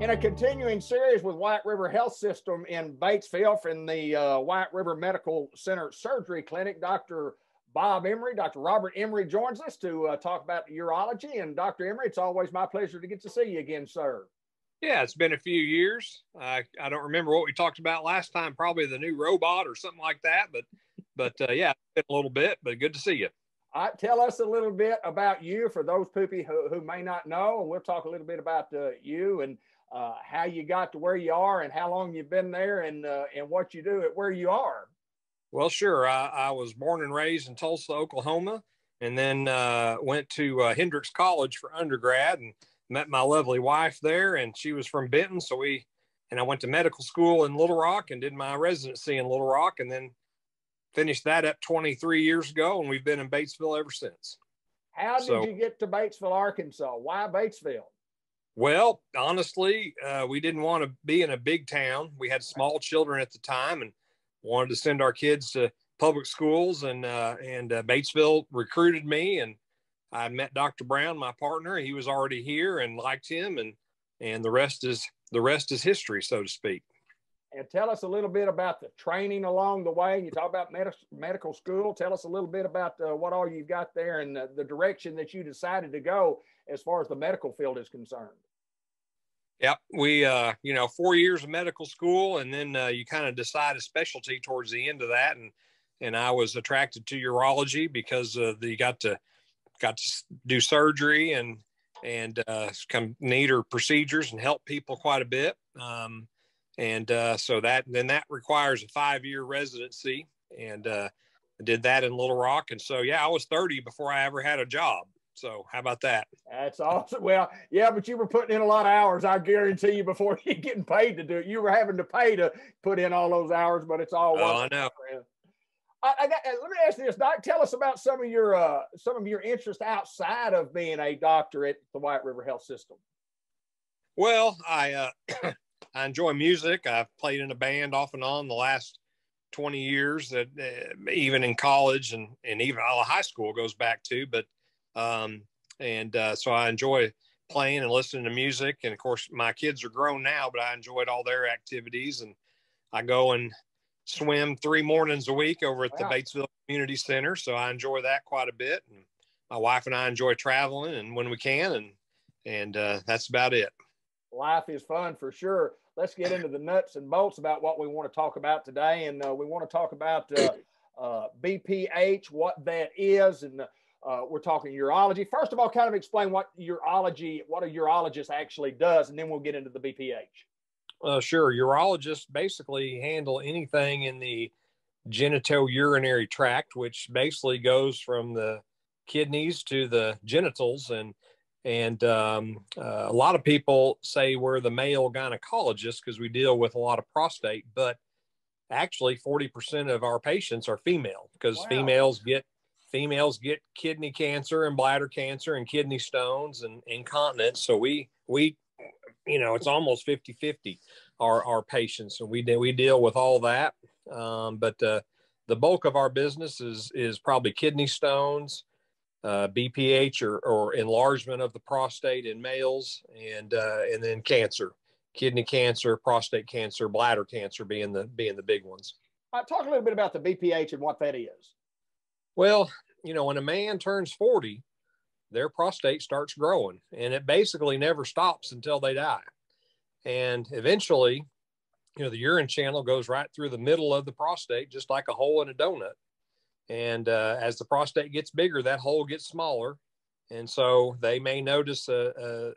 In a continuing series with White River Health System in Batesville from the White River Medical Center Surgery Clinic, Dr. Bob Emery, Dr. Robert Emery joins us to talk about urology. And Dr. Emery, it's always my pleasure to get to see you again, sir. Yeah, it's been a few years. I don't remember what we talked about last time, probably the new robot or something like that. But yeah, it's been a little bit, but good to see you. Tell us a little bit about you for those people who may not know, and we'll talk a little bit about you and how you got to where you are and how long you've been there and what you do at where you are. Well, sure. I was born and raised in Tulsa, Oklahoma, and then went to Hendrix College for undergrad and met my lovely wife there, and she was from Benton. I went to medical school in Little Rock and did my residency in Little Rock, and then finished that up 23 years ago, and we've been in Batesville ever since. How did you get to Batesville, Arkansas? Why Batesville? Well, honestly, we didn't want to be in a big town. We had small children at the time and wanted to send our kids to public schools, and Batesville recruited me, and I met Dr. Brown, my partner. He was already here and liked him, and the rest is history, so to speak. And tell us a little bit about the training along the way. You talk about medical school. Tell us a little bit about what all you've got there and the direction that you decided to go as far as the medical field is concerned. Yep. We, 4 years of medical school, and then you kind of decide a specialty towards the end of that. And I was attracted to urology because you got to do surgery and some neater procedures and help people quite a bit. So that requires a 5-year residency, and I did that in Little Rock. And so, yeah, I was 30 before I ever had a job. So how about that? That's awesome. Well, yeah, but you were putting in a lot of hours, I guarantee you, before you getting paid to do it. You were having to pay to put in all those hours, but it's all I know. Let me ask you this, Doc. Tell us about some of your interest outside of being a doctor at the White River Health System. Well, I enjoy music. I've played in a band off and on the last 20 years, that even in college and even all of high school goes back to. But so I enjoy playing and listening to music. And of course, my kids are grown now, but I enjoyed all their activities. And I go and swim 3 mornings a week over at the Batesville Community Center. So I enjoy that quite a bit. And my wife and I enjoy traveling and when we can, and that's about it. Life is fun for sure. Let's get into the nuts and bolts about what we want to talk about today. And we want to talk about BPH, what that is. And we're talking urology. First of all, kind of explain what a urologist actually does, and then we'll get into the BPH. Sure. Urologists basically handle anything in the genitourinary tract, which basically goes from the kidneys to the genitals. And a lot of people say we're the male gynecologist because we deal with a lot of prostate, but actually 40% of our patients are female, because females get kidney cancer and bladder cancer and kidney stones and incontinence. So we it's almost 50-50 our patients, and we deal with all that. But the bulk of our business is probably kidney stones, BPH or enlargement of the prostate in males, and then cancer, kidney cancer, prostate cancer, bladder cancer being the big ones. Talk a little bit about the BPH and what that is. Well, when a man turns 40, their prostate starts growing, and it basically never stops until they die. And eventually, the urine channel goes right through the middle of the prostate, just like a hole in a donut. And as the prostate gets bigger, that hole gets smaller. And so they may notice a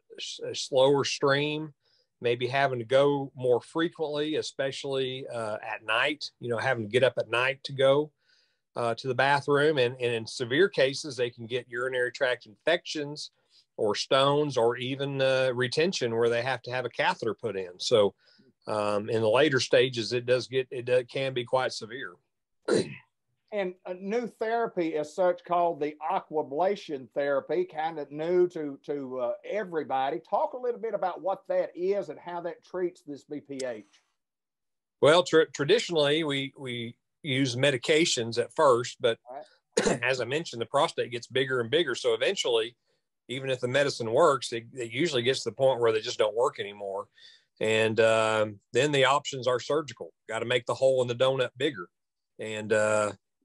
slower stream, maybe having to go more frequently, especially at night, having to get up at night to go to the bathroom. And in severe cases, they can get urinary tract infections or stones, or even retention where they have to have a catheter put in. So in the later stages, it can be quite severe. And a new therapy as such called the aquablation therapy, kind of new to everybody. Talk a little bit about what that is and how that treats this BPH. Well, traditionally, we use medications at first, but as I mentioned, the prostate gets bigger and bigger. So eventually, even if the medicine works, it usually gets to the point where they just don't work anymore. And then the options are surgical. Got to make the hole in the donut bigger. And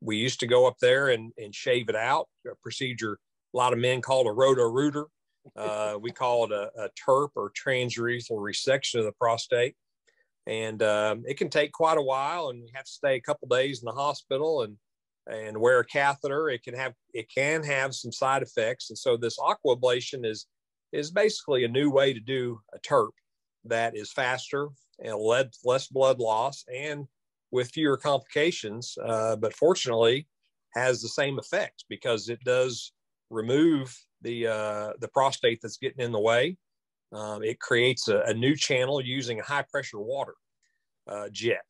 we used to go up there and shave it out, a procedure a lot of men call a roto-rooter. We call it a TURP, or transurethral resection of the prostate. And it can take quite a while, and you have to stay a couple days in the hospital and wear a catheter. It can have some side effects. And so this aquablation is basically a new way to do a TURP that is faster and less blood loss and with fewer complications, but fortunately has the same effect because it does remove the prostate that's getting in the way. It creates a new channel using a high pressure water jet.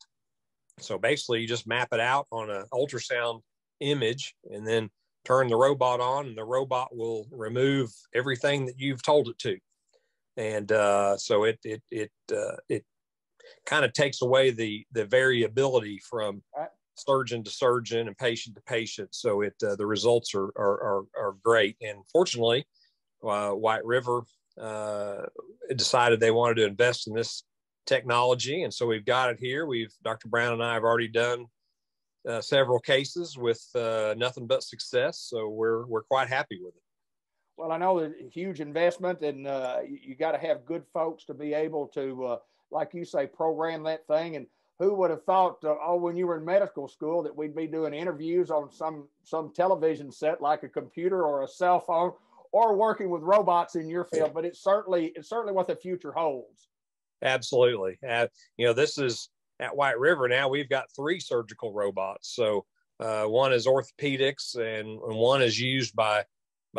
So basically you just map it out on an ultrasound image and then turn the robot on, and the robot will remove everything that you've told it to. And so it kind of takes away the variability from surgeon to surgeon and patient to patient. So the results are great. And fortunately, White River decided they wanted to invest in this technology, and so we've got it here. Dr. Brown and I have already done several cases with nothing but success. So we're quite happy with it. Well, I know it's a huge investment, and you got to have good folks to be able to, like you say, program that thing. And who would have thought, when you were in medical school, that we'd be doing interviews on some television set, like a computer or a cell phone, or working with robots in your field? But it's certainly what the future holds. Absolutely. This is at White River now. We've got 3 surgical robots. So one is orthopedics, and one is used by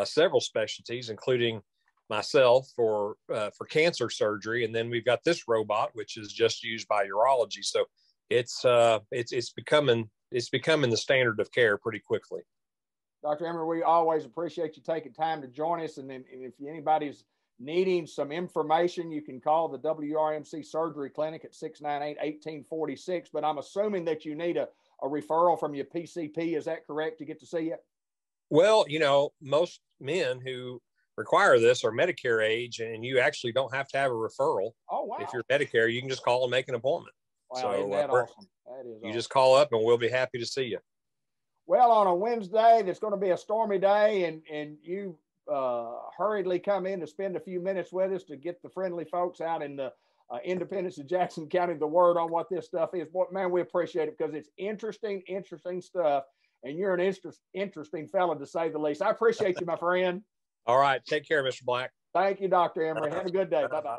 several specialties, including myself for cancer surgery. And then we've got this robot, which is just used by urology. So it's becoming the standard of care pretty quickly. Dr. Emery, we always appreciate you taking time to join us. And if anybody's needing some information, you can call the WRMC Surgery Clinic at 698-1846. But I'm assuming that you need a referral from your PCP. Is that correct, to get to see you? Well, most men who require this are Medicare age, and you actually don't have to have a referral. Oh, wow. If you're Medicare, you can just call and make an appointment. Wow, so isn't that awesome? That is you awesome. just call up and we'll be happy to see you. Well, on a Wednesday, that's going to be a stormy day, and you hurriedly come in to spend a few minutes with us to get the friendly folks out in the Independence of Jackson County the word on what this stuff is. Boy, man, we appreciate it because it's interesting stuff, and you're an interesting fellow, to say the least. I appreciate you, my friend. All right. Take care, Mr. Black. Thank you, Dr. Emery. Have a good day. Bye-bye.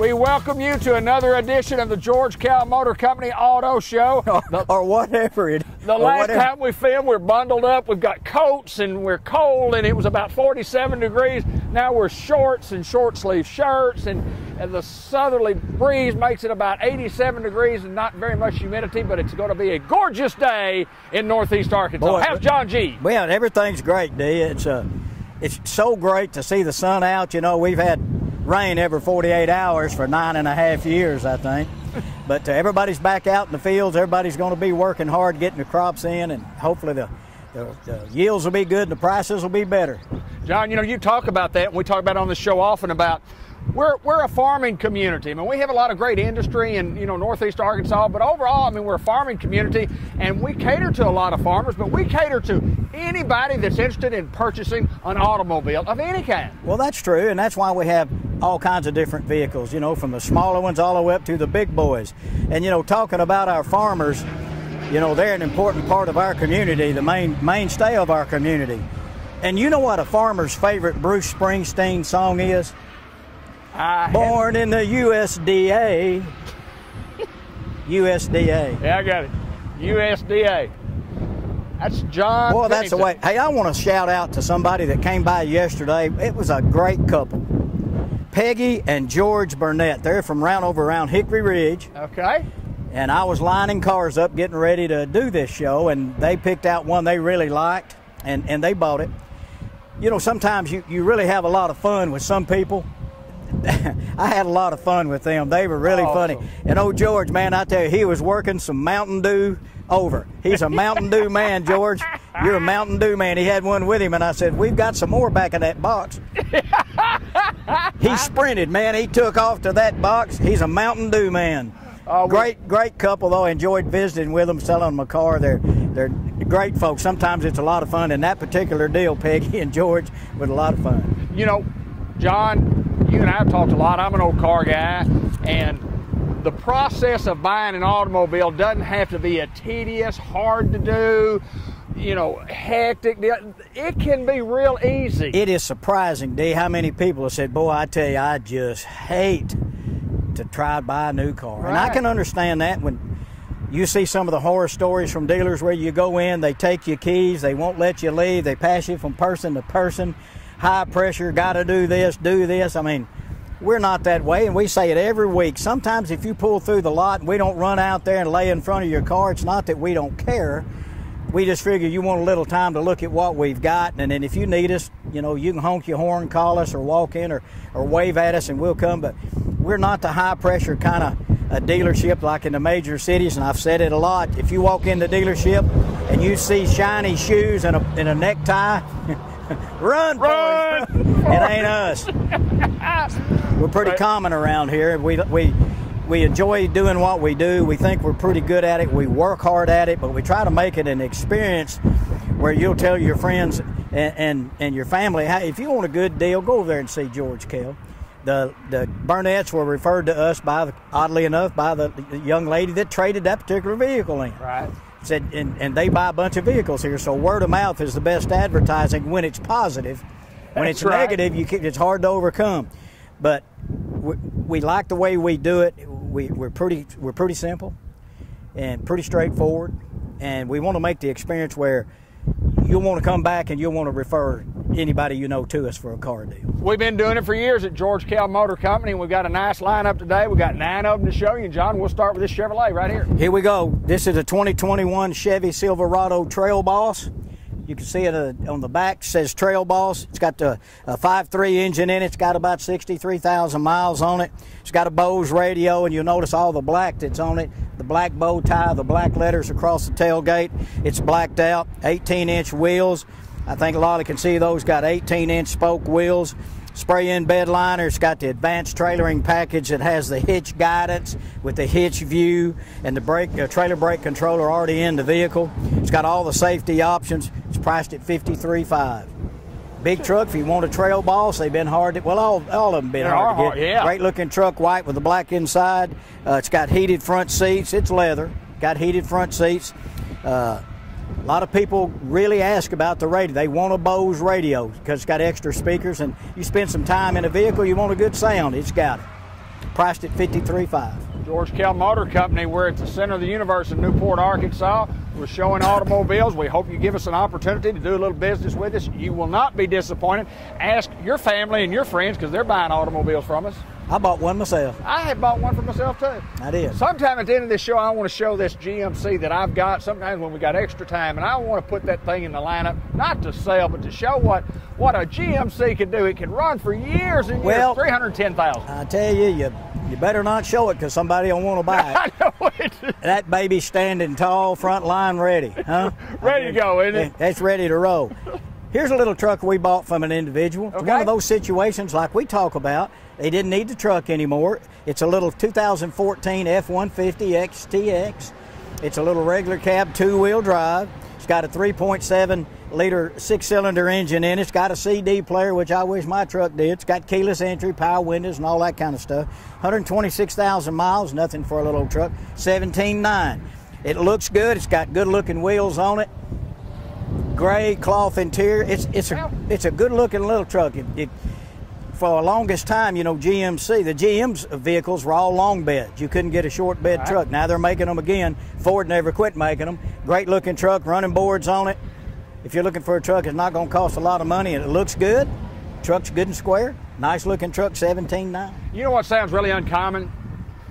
We welcome you to another edition of the George Kell Motor Company Auto Show. Or whatever it. The last time we filmed, we're bundled up. We've got coats and we're cold, and it was about 47 degrees. Now we're shorts and short sleeve shirts, and the southerly breeze makes it about 87 degrees and not very much humidity, but it's going to be a gorgeous day in Northeast Arkansas. Boy, how's John G? Well, everything's great, D. It's so great to see the sun out. You know, we've had rain every 48 hours for 9.5 years, I think. But everybody's back out in the fields. Everybody's going to be working hard, getting the crops in, and hopefully the yields will be good and the prices will be better. John, you know, you talk about that, and we talk about it on the show often about we're a farming community. I mean, we have a lot of great industry in, you know, Northeast Arkansas, but overall, I mean, we're a farming community, and we cater to a lot of farmers, but we cater to anybody that's interested in purchasing an automobile of any kind. Well, that's true, and that's why we have all kinds of different vehicles, you know, from the smaller ones all the way up to the big boys. And, you know, talking about our farmers, you know, they're an important part of our community, the mainstay of our community. And you know what a farmer's favorite Bruce Springsteen song is? Born in the USDA. USDA. Yeah, I got it. USDA. That's John. Boy, that's the way. Hey, I want to shout out to somebody that came by yesterday. It was a great couple. Peggy and George Burnett. They're from around Hickory Ridge. Okay. And I was lining cars up getting ready to do this show, and they picked out one they really liked, and they bought it. You know, sometimes you really have a lot of fun with some people. I had a lot of fun with them. They were really funny. And old George, man, I tell you, he was working some Mountain Dew over. He's a Mountain Dew man, George. You're a Mountain Dew man. He had one with him, and I said, we've got some more back in that box. He sprinted, man. He took off to that box. He's a Mountain Dew man. Great couple, though. I enjoyed visiting with them, selling them a car. They're great folks. Sometimes it's a lot of fun. And that particular deal, Peggy and George, was a lot of fun. You know, John, you and I have talked a lot. I'm an old car guy, and the process of buying an automobile doesn't have to be a tedious, hard to do, you know, hectic. It can be real easy. It is surprising, D, how many people have said, boy, I tell you, I just hate to try to buy a new car. Right. And I can understand that when you see some of the horror stories from dealers where you go in, they take your keys, they won't let you leave, they pass you from person to person, high pressure, got to do this, do this. I mean, we're not that way, and we say it every week. Sometimes if you pull through the lot and we don't run out there and lay in front of your car, it's not that we don't care. We just figure you want a little time to look at what we've got, and then if you need us, you know, you can honk your horn, call us, or walk in or wave at us, and we'll come. But we're not the high-pressure kind of a dealership like in the major cities, and I've said it a lot. If you walk in the dealership and you see shiny shoes and a necktie, run! It ain't us. We're pretty common around here. We enjoy doing what we do. We think we're pretty good at it. We work hard at it, but we try to make it an experience where you'll tell your friends and your family, hey, if you want a good deal, go over there and see George Kell. The Burnetts were referred to us oddly enough, by the young lady that traded that particular vehicle in. Right. Said, and they buy a bunch of vehicles here, so word of mouth is the best advertising when it's positive. When it's negative, it's hard to overcome. But we like the way we do it. We're pretty simple and pretty straightforward, and we want to make the experience where you'll want to come back and you'll want to refer anybody you know to us for a car deal. We've been doing it for years at George Kell Motor Company, and we've got a nice lineup today. We've got 9 of them to show you. John, we'll start with this Chevrolet right here. Here we go. This is a 2021 Chevy Silverado Trail Boss. You can see it on the back. It says Trail Boss. It's got a 5.3 engine in it. It's got about 63,000 miles on it. It's got a Bose radio, and you'll notice all the black that's on it. The black bow tie, the black letters across the tailgate. It's blacked out. 18-inch wheels. I think a lot of you can see those got 18-inch spoke wheels. Spray-in bed liner. It's got the advanced trailering package that has the hitch guidance with the hitch view and the trailer brake controller already in the vehicle. It's got all the safety options. It's priced at $53,500. Big truck, if you want a Trail Boss, they've been hard to, well, all of them been hard to get. Yeah. Great looking truck, white with the black inside. It's got heated front seats. It's leather. Got heated front seats. A lot of people really ask about the radio. They want a Bose radio because it's got extra speakers, and you spend some time in a vehicle, you want a good sound. It's got it. priced at $53,500. George Kell Motor Company. We're at the center of the universe in Newport, Arkansas. We're showing automobiles. We hope you give us an opportunity to do a little business with us. You will not be disappointed. Ask your family and your friends because they're buying automobiles from us. I bought one myself. I have bought one for myself too. I did. Sometime at the end of this show, I want to show this GMC that I've got. Sometimes when we got extra time, and I want to put that thing in the lineup, not to sell, but to show what a GMC can do. It can run for years and years. Well, 310,000. I tell you, you better not show it because somebody will want to buy it. I know it. That baby's standing tall, front line ready, huh? Ready to go, isn't it? It's ready to roll. Here's a little truck we bought from an individual. It's one of those situations like we talk about. They didn't need the truck anymore. It's a little 2014 F-150 XTX. It's a little regular cab, two-wheel drive. It's got a 3.7 liter six-cylinder engine in it. It's got a CD player, which I wish my truck did. It's got keyless entry, power windows, and all that kind of stuff. 126,000 miles, nothing for a little old truck. 17.9. It looks good. It's got good-looking wheels on it. Gray cloth interior. It's a good-looking little truck. For the longest time, you know, GMC, the GM's vehicles were all long beds. You couldn't get a short bed truck. Now they're making them again. Ford never quit making them. Great looking truck, running boards on it. If you're looking for a truck, it's not going to cost a lot of money, and it looks good. Truck's good and square. Nice looking truck, 17.9. You know what sounds really uncommon?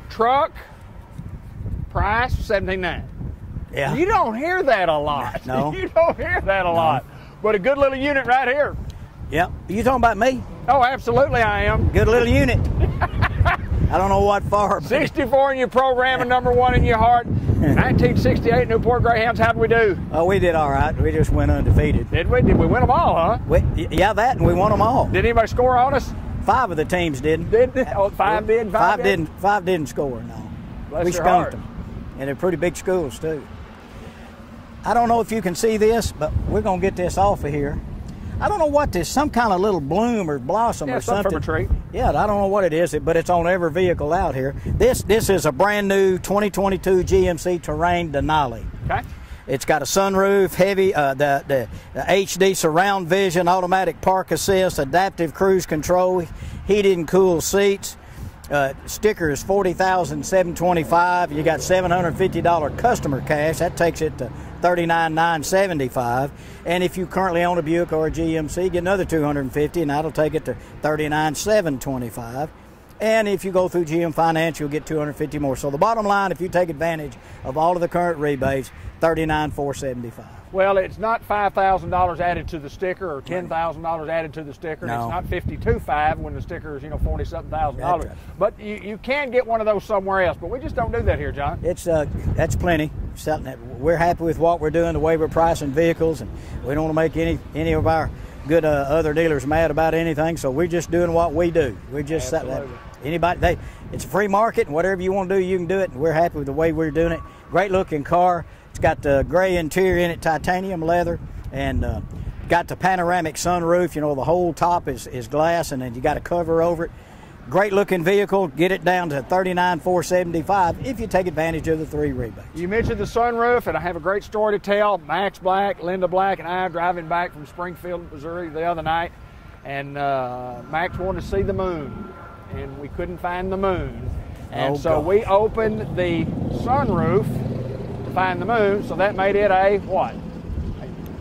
Truck, price, 17.9. Yeah. You don't hear that a lot. No. You don't hear that a lot. But a good little unit right here. Yep. You talking about me? Oh, absolutely I am. Good little unit. I don't know what for. 64 in your program and number 1 in your heart. 1968 Newport Greyhounds, how'd we do? Oh, we did all right. We just went undefeated. Did we? Did we win them all, huh? Yeah, that, and we won them all. Did anybody score on us? 5 of the teams didn't. Did they? Oh, 5 did? 5 didn't. 5 didn't score, no. Bless we their skunked heart. them. And they're pretty big schools, too. I don't know if you can see this, but we're going to get this off of here. I don't know what this, some kind of little bloom or blossom or something. From a tree. Yeah, I don't know what it is, but it's on every vehicle out here. This is a brand new 2022 GMC Terrain Denali. Okay. It's got a sunroof, heavy, the HD surround vision, automatic park assist, adaptive cruise control, heated and cooled seats. Sticker is $40,725. You got $750 customer cash. That takes it to $39,975. And if you currently own a Buick or a GMC, get another $250, and that'll take it to $39,725. And if you go through GM Finance, you'll get $250 more. So the bottom line, if you take advantage of all of the current rebates, $39,475. Well, it's not $5,000 added to the sticker or $10,000 added to the sticker. No. And it's not $52,500 when the sticker is, $40-something thousand. That's right. But you can get one of those somewhere else. But we just don't do that here, John. It's that's plenty. We're happy with what we're doing, the way we're pricing vehicles, and we don't want to make any of our good other dealers mad about anything. So we're just doing what we do. We're just anybody. It's a free market, and whatever you want to do, you can do it. And we're happy with the way we're doing it. Great looking car. It's got the gray interior in it, titanium leather, and got the panoramic sunroof. The whole top is glass, and then you got a cover over it. Great looking vehicle. Get it down to $39,475 if you take advantage of the 3 rebates. You mentioned the sunroof, and I have a great story to tell. Max Black, Linda Black, and I driving back from Springfield, Missouri the other night, and Max wanted to see the moon, and we couldn't find the moon. And so we opened the sunroof to find the moon, so that made it a what?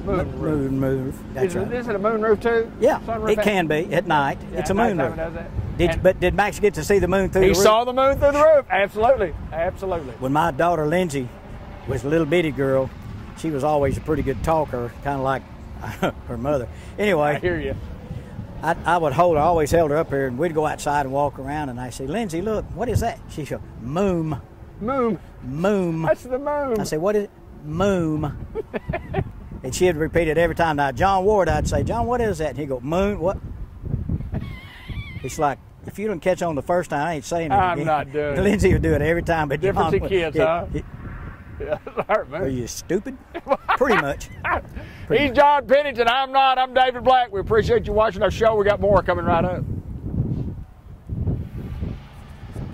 Moon roof. That's right. Is it a moon roof too? Yeah, Sunroof it can be at night. Yeah, it's a moon nighttime roof. it does that. But did Max get to see the moon through the roof? He saw the moon through the roof. Absolutely. Absolutely. When my daughter Lindsay was a little bitty girl, she was always a pretty good talker, kind of like her mother. Anyway, I hear you. I would hold her, always held her up here, and we'd go outside and walk around, and I say, Lindsay, look, what is that? She said, moon. Moon. Moon. That's the moon. I said, what is it? Moon. And she'd repeat it every time. Now, John Ward, I'd say, John, what is that? And he'd go, moon, what? It's like, if you don't catch on the first time, I ain't saying it again. I'm not doing it. Lindsay would do it every time. But Difference John, in kids, huh? Yeah, are you stupid? Pretty much. He's John Pennington. I'm not. I'm David Black. We appreciate you watching our show. We got more coming right up.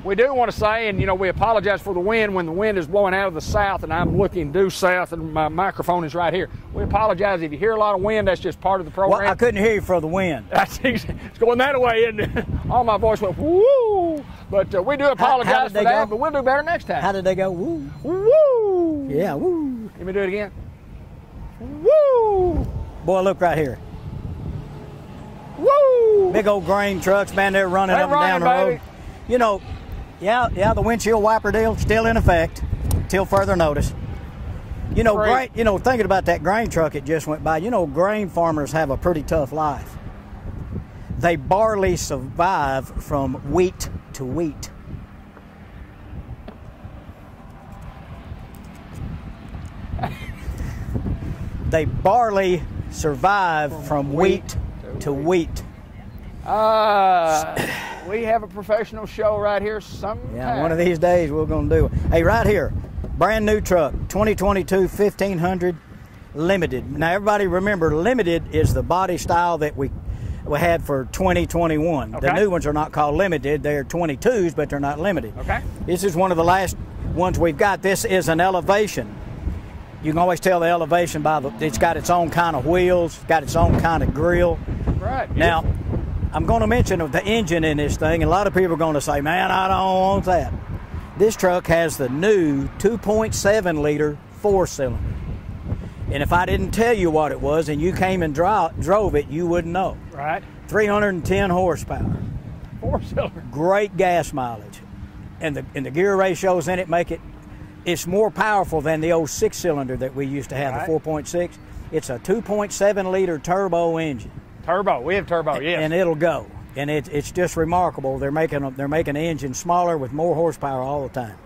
We do want to say, and we apologize for the wind when the wind is blowing out of the south and I'm looking due south and my microphone is right here. We apologize if you hear a lot of wind. That's just part of the program. Well, I couldn't hear you for the wind. It's going that way, and all my voice went woo. But we do apologize for that, but we'll do better next time. How did they go? Woo. Woo! Yeah, woo. Let me do it again. Woo! Boy, look right here. Woo! Big old grain trucks, man, they're running up and down the road. You know, yeah, the windshield wiper deal still in effect till further notice. You know, thinking about that grain truck that just went by, you know, grain farmers have a pretty tough life. They barely survive from wheat to wheat. They barely survive from wheat to wheat. We have a professional show right here sometime. Yeah, one of these days we're going to do it. Hey, right here, brand new truck, 2022 1500 Limited. Now, everybody remember, Limited is the body style that we had for 2021. Okay. The new ones are not called Limited. They're 22s, but they're not Limited. Okay. This is one of the last ones we've got. This is an elevation. You can always tell the elevation by it's got its own kind of wheels, it's got its own kind of grill. Right. Now, I'm going to mention the engine in this thing, and a lot of people are going to say, man, I don't want that. This truck has the new 2.7 liter 4-cylinder. And if I didn't tell you what it was and you came and drove it, you wouldn't know. Right. 310 horsepower. 4-cylinder. Great gas mileage. And the gear ratios in it make it's more powerful than the old 6-cylinder that we used to have, right. The 4.6. It's a 2.7 liter turbo engine. Turbo, we have turbo, yes. And it'll go. And it's just remarkable. They're making the engine smaller with more horsepower all the time.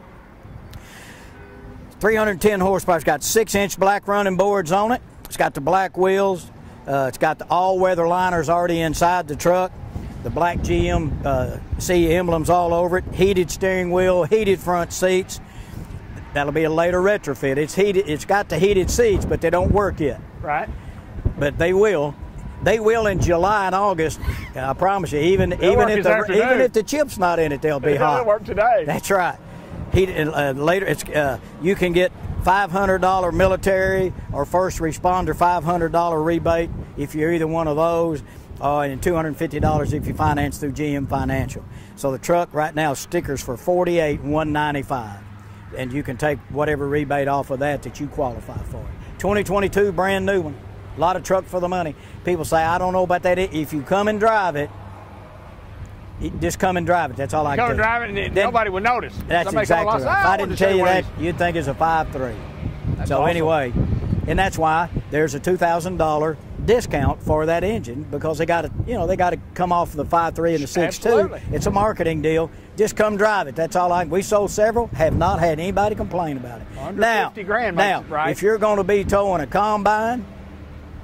310 horsepower. It's got 6-inch black running boards on it. It's got the black wheels. It's got the all-weather liners already inside the truck. The black GMC emblems all over it. Heated steering wheel, heated front seats. That'll be a later retrofit. It's heated. It's got the heated seats, but they don't work yet. Right. But they will. They will in July and August. I promise you. Even if the chip's not in it, they'll be hot. It'll work today. That's right. Later, you can get $500 military or first responder $500 rebate if you're either one of those, and $250 if you finance through GM Financial. So the truck right now stickers for $48,195, and you can take whatever rebate off of that you qualify for. 2022 brand new one. A lot of truck for the money. People say, I don't know about that. If you come and drive it, just come and drive it. That's all I can tell you. Come and drive it, and nobody would notice. That's Somebody exactly right. If I didn't tell you that, you'd think it's a 5.3. So awesome. Anyway, and that's why there's a $2,000 discount for that engine, because they got to come off the 5.3 and the 6.2. Absolutely. It's a marketing deal. Just come drive it. That's all we sold several. Have not had anybody complain about it. Under 50 grand, now, right? if you're going to be towing a combine,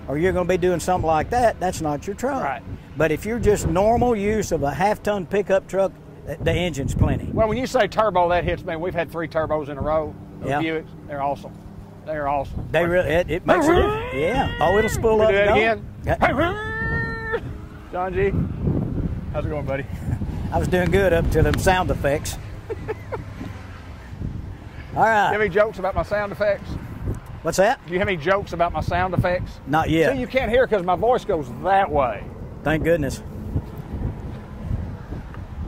or you're going to be doing something like that, that's not your truck. Right. But if you're just normal use of a half-ton pickup truck, the engine's plenty. Well, when you say turbo, that hits me. We've had 3 turbos in a row. Yeah. Buicks. They're awesome. They're awesome. They really, it makes a difference. Yeah. Oh, it'll spool up. Do that and go. again. John G. How's it going, buddy? I was doing good up to them sound effects. All right. Do you have any jokes about my sound effects? What's that? Do you have any jokes about my sound effects? Not yet. See, you can't hear because my voice goes that way. Thank goodness.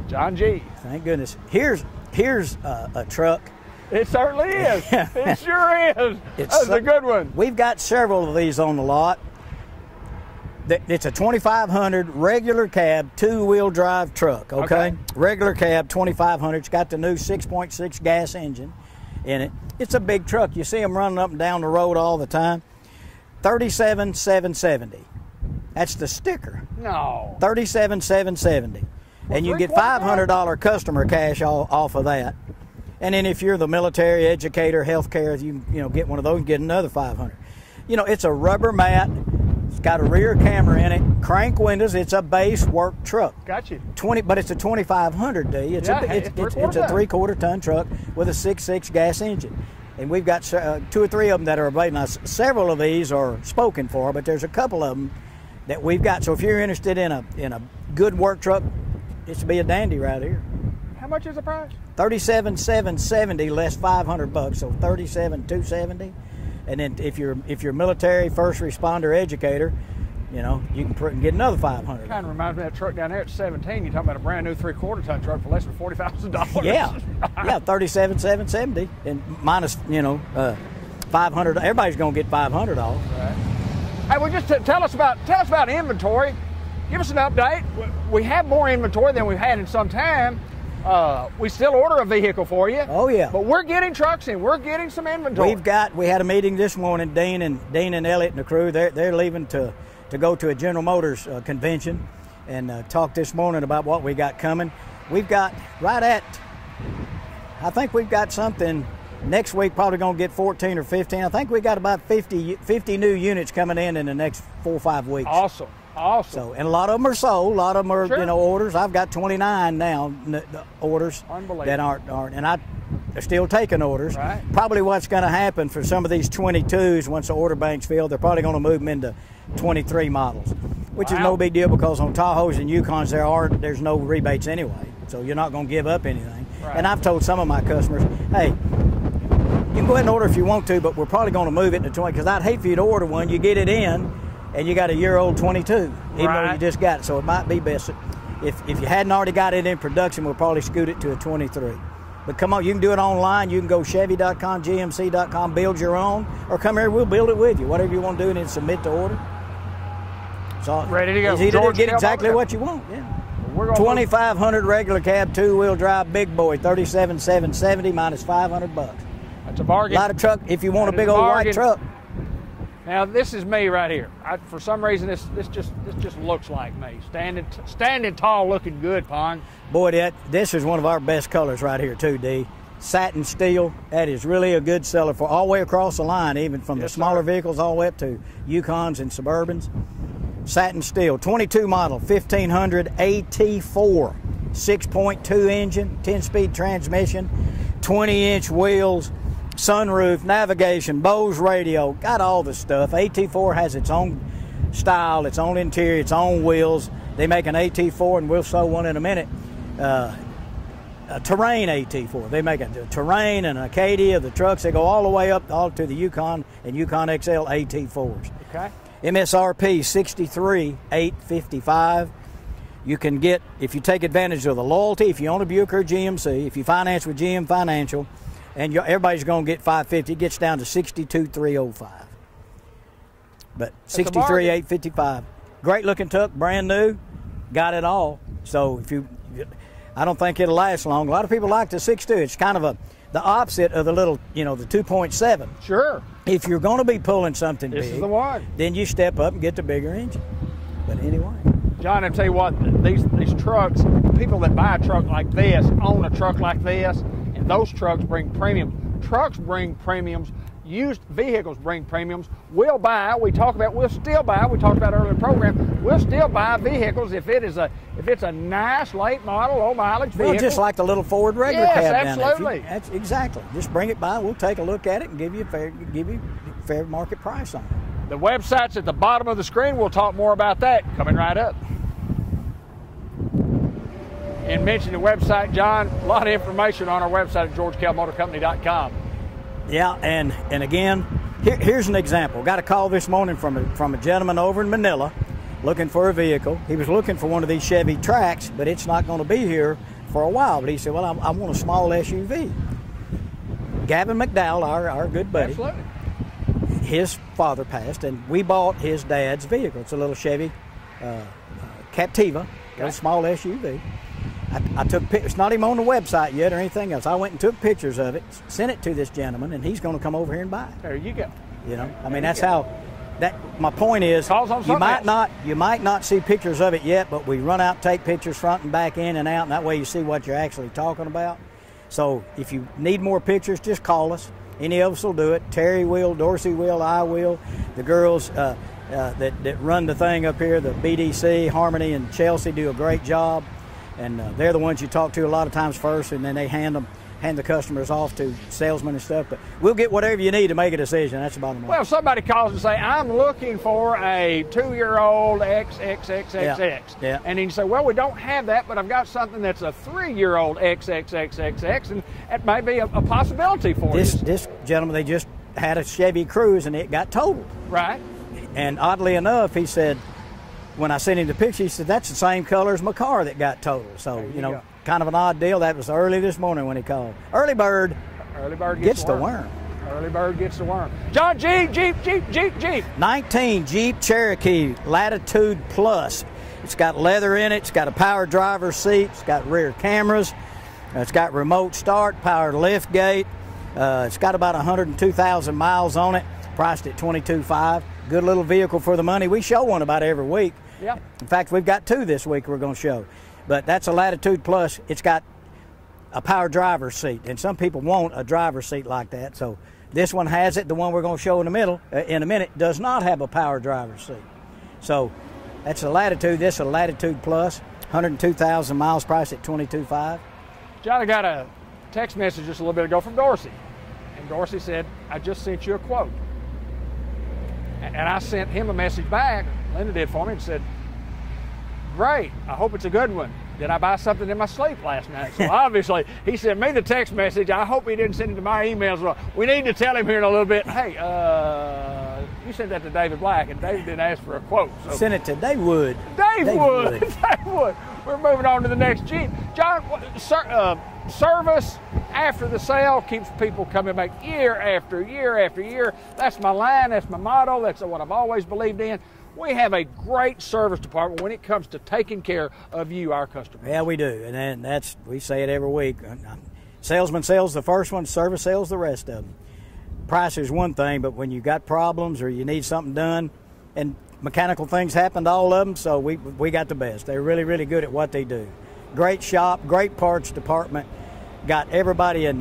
John G. Thank goodness. Here's a truck. It certainly is. It sure is. That's a good one. We've got several of these on the lot. It's a 2500 regular cab, 2-wheel drive truck, okay? Regular cab, 2500. It's got the new 6.6 gas engine in it. It's a big truck. You see them running up and down the road all the time. $37,770. That's the sticker. No. $37,770. And you get $500 customer cash off of that. And then if you're the military, educator, healthcare, you get one of those, get another $500. It's a rubber mat. It's got a rear camera in it, crank windows. It's a base work truck. Got you. But it's a 2500 D. It's a 3/4 ton truck with a 6.6 gas engine. And we've got 2 or 3 of them that are available. Now, several of these are spoken for, but there's a couple of them that we've got. So if you're interested in a good work truck, it should be a dandy right here. How much is the price? $37,770 less $500, so $37,270. And then if you're military, first responder, educator, you know, you can get another 500. Kind of reminds me of that truck down there at 17. You're talking about a brand new 3/4 ton truck for less than $40,000. Yeah, yeah, 37,770, and minus, you know, 500. Everybody's going to get 500 off. Right. Hey, well, just tell us about inventory. Give us an update. We have more inventory than we've had in some time. We still order a vehicle for you. Oh yeah. But we're getting trucks in. We're getting some inventory. We had a meeting this morning. Dean and Elliot and the crew. They're leaving to go to a General Motors convention and talk this morning about what we got coming. We've got I think we've got something next week. Probably going to get 14 or 15. I think we got about 50 new units coming in the next 4 or 5 weeks. Awesome. So, and a lot of them are sold. A lot of them are, sure, you know, orders. I've got 29 now orders that aren't, and they're still taking orders. Right. Probably what's going to happen for some of these 22s, once the order bank's filled, they're probably going to move them into 23 models, which is no big deal because on Tahoes and Yukons there's no rebates anyway, so you're not going to give up anything. Right. And I've told some of my customers, hey, you can go ahead and order if you want to, but we're probably going to move it to 20, because I'd hate for you to order one, you get it in, and you got a year-old 22, even though you just got it. So it might be best if you hadn't already got it in production, we'll probably scoot it to a 23. But come on, you can do it online. You can go Chevy.com, GMC.com, build your own, or come here, we'll build it with you. Whatever you want to do, and then submit the order. So ready to go. It's easy to get exactly what you want. Yeah. 2,500 regular cab, 2-wheel drive, big boy, 37,770 minus $500. That's a bargain. A lot of truck. If you want a big old white truck. Now this is me right here. For some reason, this just looks like me. Standing tall, looking good, Pong. Boy, this is one of our best colors right here too, D. Satin steel. That is really a good seller for all the way across the line, even from the smaller vehicles all the way up to Yukons and Suburbans. Satin steel, 22 model, 1500 AT4, 6.2 engine, 10-speed transmission, 20-inch wheels, sunroof, navigation, Bose radio, got all the stuff. AT4 has its own style, its own interior, its own wheels. They make an AT4, and we'll show one in a minute. A Terrain AT4. They make a Terrain and an Acadia, the trucks. They go all the way up all to the Yukon and Yukon XL AT4s. Okay. MSRP $63,855. You can get, if you take advantage of the loyalty, if you own a Buick or GMC, if you finance with GM Financial, and everybody's going to get $550. It gets down to $62,305. But $63,855. Great looking truck, brand new, got it all. So I don't think it'll last long. A lot of people like the 6.2. It's kind of the opposite of the little, the 2.7. Sure. If you're going to be pulling something this big, is the one. Then you step up and get the bigger engine. But anyway. John, I'll tell you what, these trucks, people that buy a truck like this own a truck like this, and those trucks bring premiums. Trucks bring premiums. Used vehicles bring premiums. We'll still buy. We talked about earlier in the program. We'll still buy vehicles if it's a nice late model, low mileage vehicle. Well, just like the little Ford regular cab down there. Absolutely. That's exactly. Just bring it by. We'll take a look at it and give you fair market price on it. The website's at the bottom of the screen. We'll talk more about that coming right up. And mention the website, John. A lot of information on our website at GeorgeKelMotorCompany.com. Yeah, and again, here's an example. Got a call this morning from a gentleman over in Manila looking for a vehicle. He was looking for one of these Chevy Trax, but it's not going to be here for a while. But he said, well, I want a small SUV. Gavin McDowell, our good buddy. Absolutely. His father passed, and we bought his dad's vehicle. It's a little Chevy Captiva, a small SUV. I took pictures. It's not even on the website yet or anything else. I went and took pictures of it, sent it to this gentleman, and he's going to come over here and buy it. There you go. That's how. My point is, you might not see pictures of it yet, but we run out, take pictures front and back, in and out, and that way you see what you're actually talking about. So if you need more pictures, just call us. Any of us will do it. Terry will, Dorsey will, I will. The girls that run the thing up here, the BDC, Harmony and Chelsea, do a great job. And they're the ones you talk to a lot of times first, and then they hand the customers off to salesmen and stuff. But we'll get whatever you need to make a decision. That's the bottom line. Well, if somebody calls and say, I'm looking for a 2-year-old XXXXX. Yeah. And then you say, well, we don't have that, but I've got something that's a 3-year-old XXXXX, and that may be a possibility for you. This gentleman, they just had a Chevy Cruze, and it got totaled. Right. And oddly enough, he said, when I sent him the picture, he said, that's the same color as my car that got totaled. So, you know, go. kind of an odd deal. That was early this morning when he called. Early bird gets the worm. Early bird gets the worm. John, Jeep. 19 Jeep Cherokee Latitude Plus. It's got leather in it. It's got a power driver's seat. It's got rear cameras. It's got remote start, powered lift gate. It's got about 102,000 miles on it. Priced at $22,500. Good little vehicle for the money. We show one about every week. Yeah. In fact, we've got two this week we're going to show. But that's a Latitude Plus. It's got a power driver's seat, and some people want a driver's seat like that. So this one has it. The one we're going to show in a minute does not have a power driver's seat. So that's a Latitude. This is a Latitude Plus, 102,000 miles, priced at $22,500. John, I got a text message just a little bit ago from Dorsey, and Dorsey said, I just sent you a quote. And I sent him a message back, Linda did for me, and said, great, I hope it's a good one. Did I buy something in my sleep last night? So obviously, he sent me the text message. I hope he didn't send it to my emails. Well, we need to tell him here in a little bit, hey, you sent that to David Black, and David didn't ask for a quote. So. Send it to Dave Wood. Dave Wood. Dave Wood. We're moving on to the next Jeep. John, service after the sale keeps people coming back year after year after year. That's my line. That's my motto. That's what I've always believed in. We have a great service department when it comes to taking care of you, our customers. Yeah, we do, and that's, we say it every week. Salesman sells the first one, service sells the rest of them. Price is one thing, but when you got problems or you need something done, and mechanical things happen to all of them, so we got the best. They're really, really good at what they do. Great shop, great parts department. Got everybody in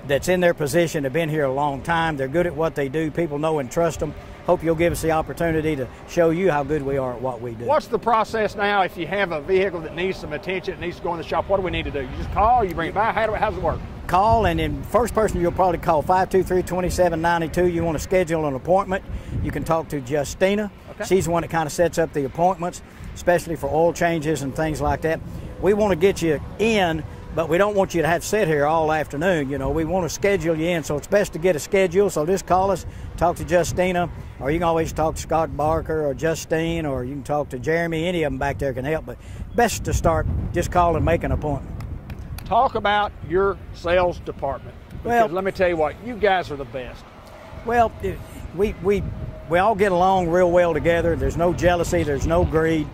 that's in their position, have been here a long time. They're good at what they do. People know and trust them. Hope you'll give us the opportunity to show you how good we are at what we do. What's the process now if you have a vehicle that needs some attention, it needs to go in the shop? What do we need to do? You just call, you bring it by, how's it work? Call, and then first person you'll probably call, 523-2792. You want to schedule an appointment, you can talk to Justina. Okay. She's the one that kind of sets up the appointments, especially for oil changes and things like that. We want to get you in, but we don't want you to have to sit here all afternoon. You know, we want to schedule you in, so it's best to get a schedule. So just call us, talk to Justina, or you can always talk to Scott Barker or Justine, or you can talk to Jeremy. Any of them back there can help, but best to start, just call and make an appointment. Talk about your sales department, because let me tell you what, you guys are the best. Well, we all get along real well together. There's no jealousy, there's no greed.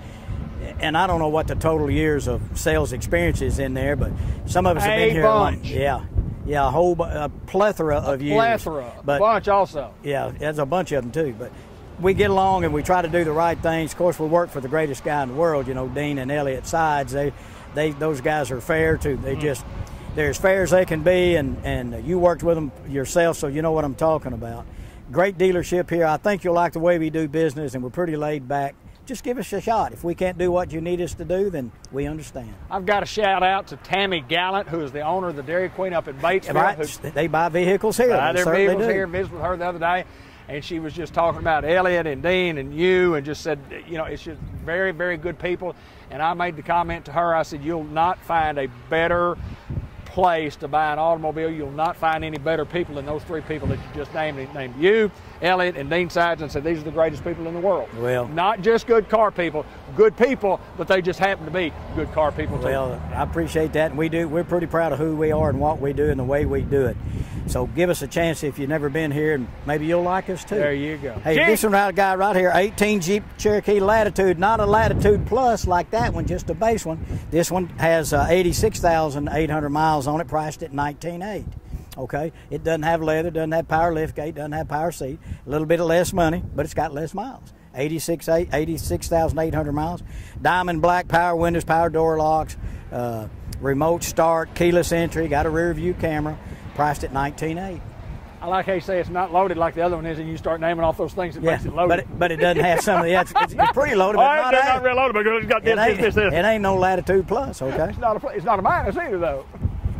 And I don't know what the total years of sales experience is in there, but some of us have been here a long. Yeah, a whole plethora of years. A bunch also. Yeah, there's a bunch of them too. But we get along and we try to do the right things. Of course, we work for the greatest guy in the world, you know, Dean and Elliot Sides. Those guys are fair too. They're as fair as they can be, and you worked with them yourself, so you know what I'm talking about. Great dealership here. I think you'll like the way we do business, and we're pretty laid back. Just give us a shot. If we can't do what you need us to do, then we understand. I've got a shout out to Tammy Gallant, who is the owner of the Dairy Queen up in Batesville. Right. They buy vehicles here. Buy their vehicles here. Visited with her the other day, and she was just talking about Elliot and Dean and you, and just said, you know, it's just very, very good people. And I made the comment to her, I said, you'll not find a better place to buy an automobile. You'll not find any better people than those three people that you just named you, Elliot, and Dean Sides, and said these are the greatest people in the world. Well, not just good car people, but they just happen to be good car people too. Well, I appreciate that, and we're pretty proud of who we are and what we do and the way we do it. So give us a chance if you've never been here, and maybe you'll like us too. There you go. Hey, this one guy right here, 18 Jeep Cherokee Latitude, not a Latitude Plus like that one, just a base one. This one has 86,800 miles on it, priced at $19,800. Okay, it doesn't have leather, doesn't have power lift gate, doesn't have power seat. A little bit of less money, but it's got less miles. 86,800 miles. Diamond black, power windows, power door locks, remote start, keyless entry, got a rear view camera, priced at $19,800. I like how you say it's not loaded like the other one is, and you start naming off those things that makes it loaded. But it doesn't have some of the. It's pretty loaded, but not real loaded, because it's got this. It ain't no Latitude Plus, okay? It's not a minus either, though.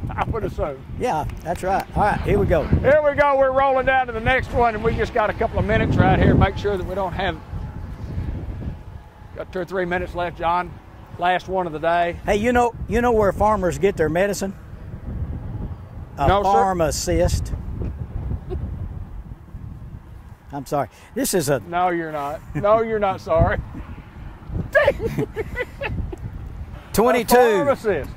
I would assume. Yeah, that's right. All right, here we go. Here we go. We're rolling down to the next one, and we just got a couple of minutes right here. Make sure that we don't have. Got 2 or 3 minutes left, John. Last one of the day. Hey, you know where farmers get their medicine? No, pharmacist. I'm sorry. This is a. No, you're not. No, you're not sorry. 22. Farm assist.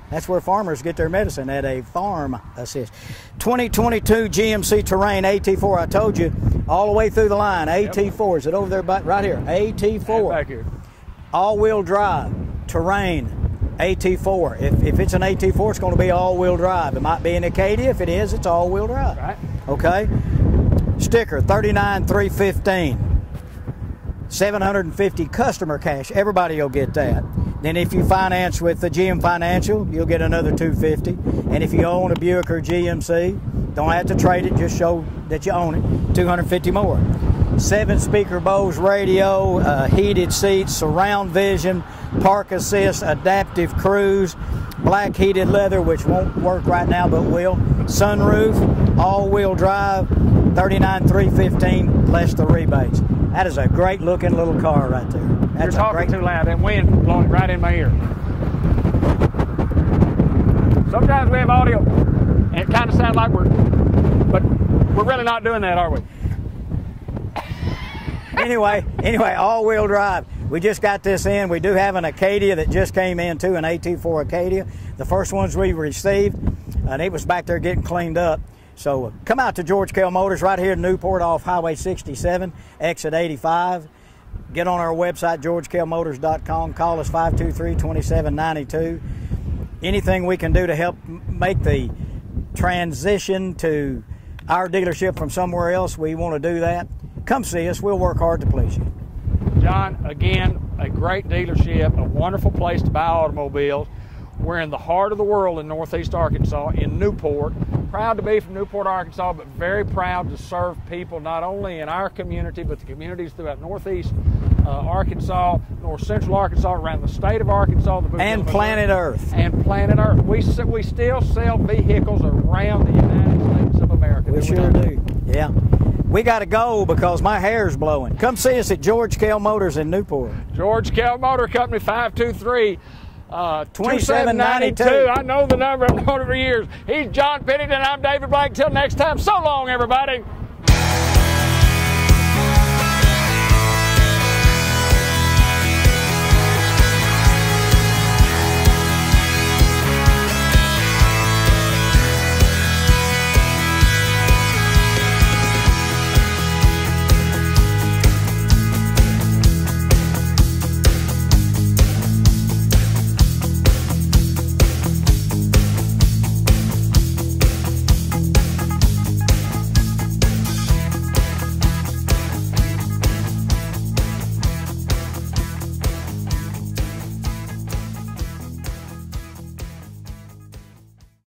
That's where farmers get their medicine, at a farm assist. 2022 GMC Terrain AT4. I told you all the way through the line. AT4. Is it over there? Right here. AT4. Back here. All-wheel drive. Terrain. AT4. If it's an AT4, it's going to be all-wheel drive. It might be an Acadia. If it is, it's all-wheel drive. Right. Okay. Sticker 39,315. 750 customer cash. Everybody will get that. Then if you finance with the GM Financial, you'll get another $250. And if you own a Buick or GMC, don't have to trade it, just show that you own it, $250 more. 7-speaker Bose radio, heated seats, surround vision, park assist, adaptive cruise, black heated leather, which won't work right now but will. Sunroof, all-wheel drive, $39,315 less the rebates. That is a great looking little car right there. That's You're talking too loud. That wind blowing right in my ear. Sometimes we have audio, and it kind of sounds like but we're really not doing that, are we? Anyway, all-wheel drive. We just got this in. We do have an Acadia that just came in too, an AT4 Acadia. The first ones we received, and it was back there getting cleaned up. So come out to George Kell Motors right here in Newport off Highway 67, exit 85. Get on our website, georgekellmotors.com. Call us 523-2792. Anything we can do to help make the transition to our dealership from somewhere else, we want to do that. Come see us. We'll work hard to please you. John, again, a great dealership, a wonderful place to buy automobiles. We're in the heart of the world in Northeast Arkansas, in Newport. Proud to be from Newport, Arkansas, but very proud to serve people not only in our community, but the communities throughout Northeast Arkansas, North Central Arkansas, around the state of Arkansas. And planet Earth. And planet Earth. We still sell vehicles around the United States of America. We sure do. Yeah. We got to go because my hair's blowing. Come see us at George Kell Motors in Newport. George Kell Motor Company, 523-2792. I know the number. I've known it for years. He's John Pennington. I'm David Blank. Till next time, so long, everybody.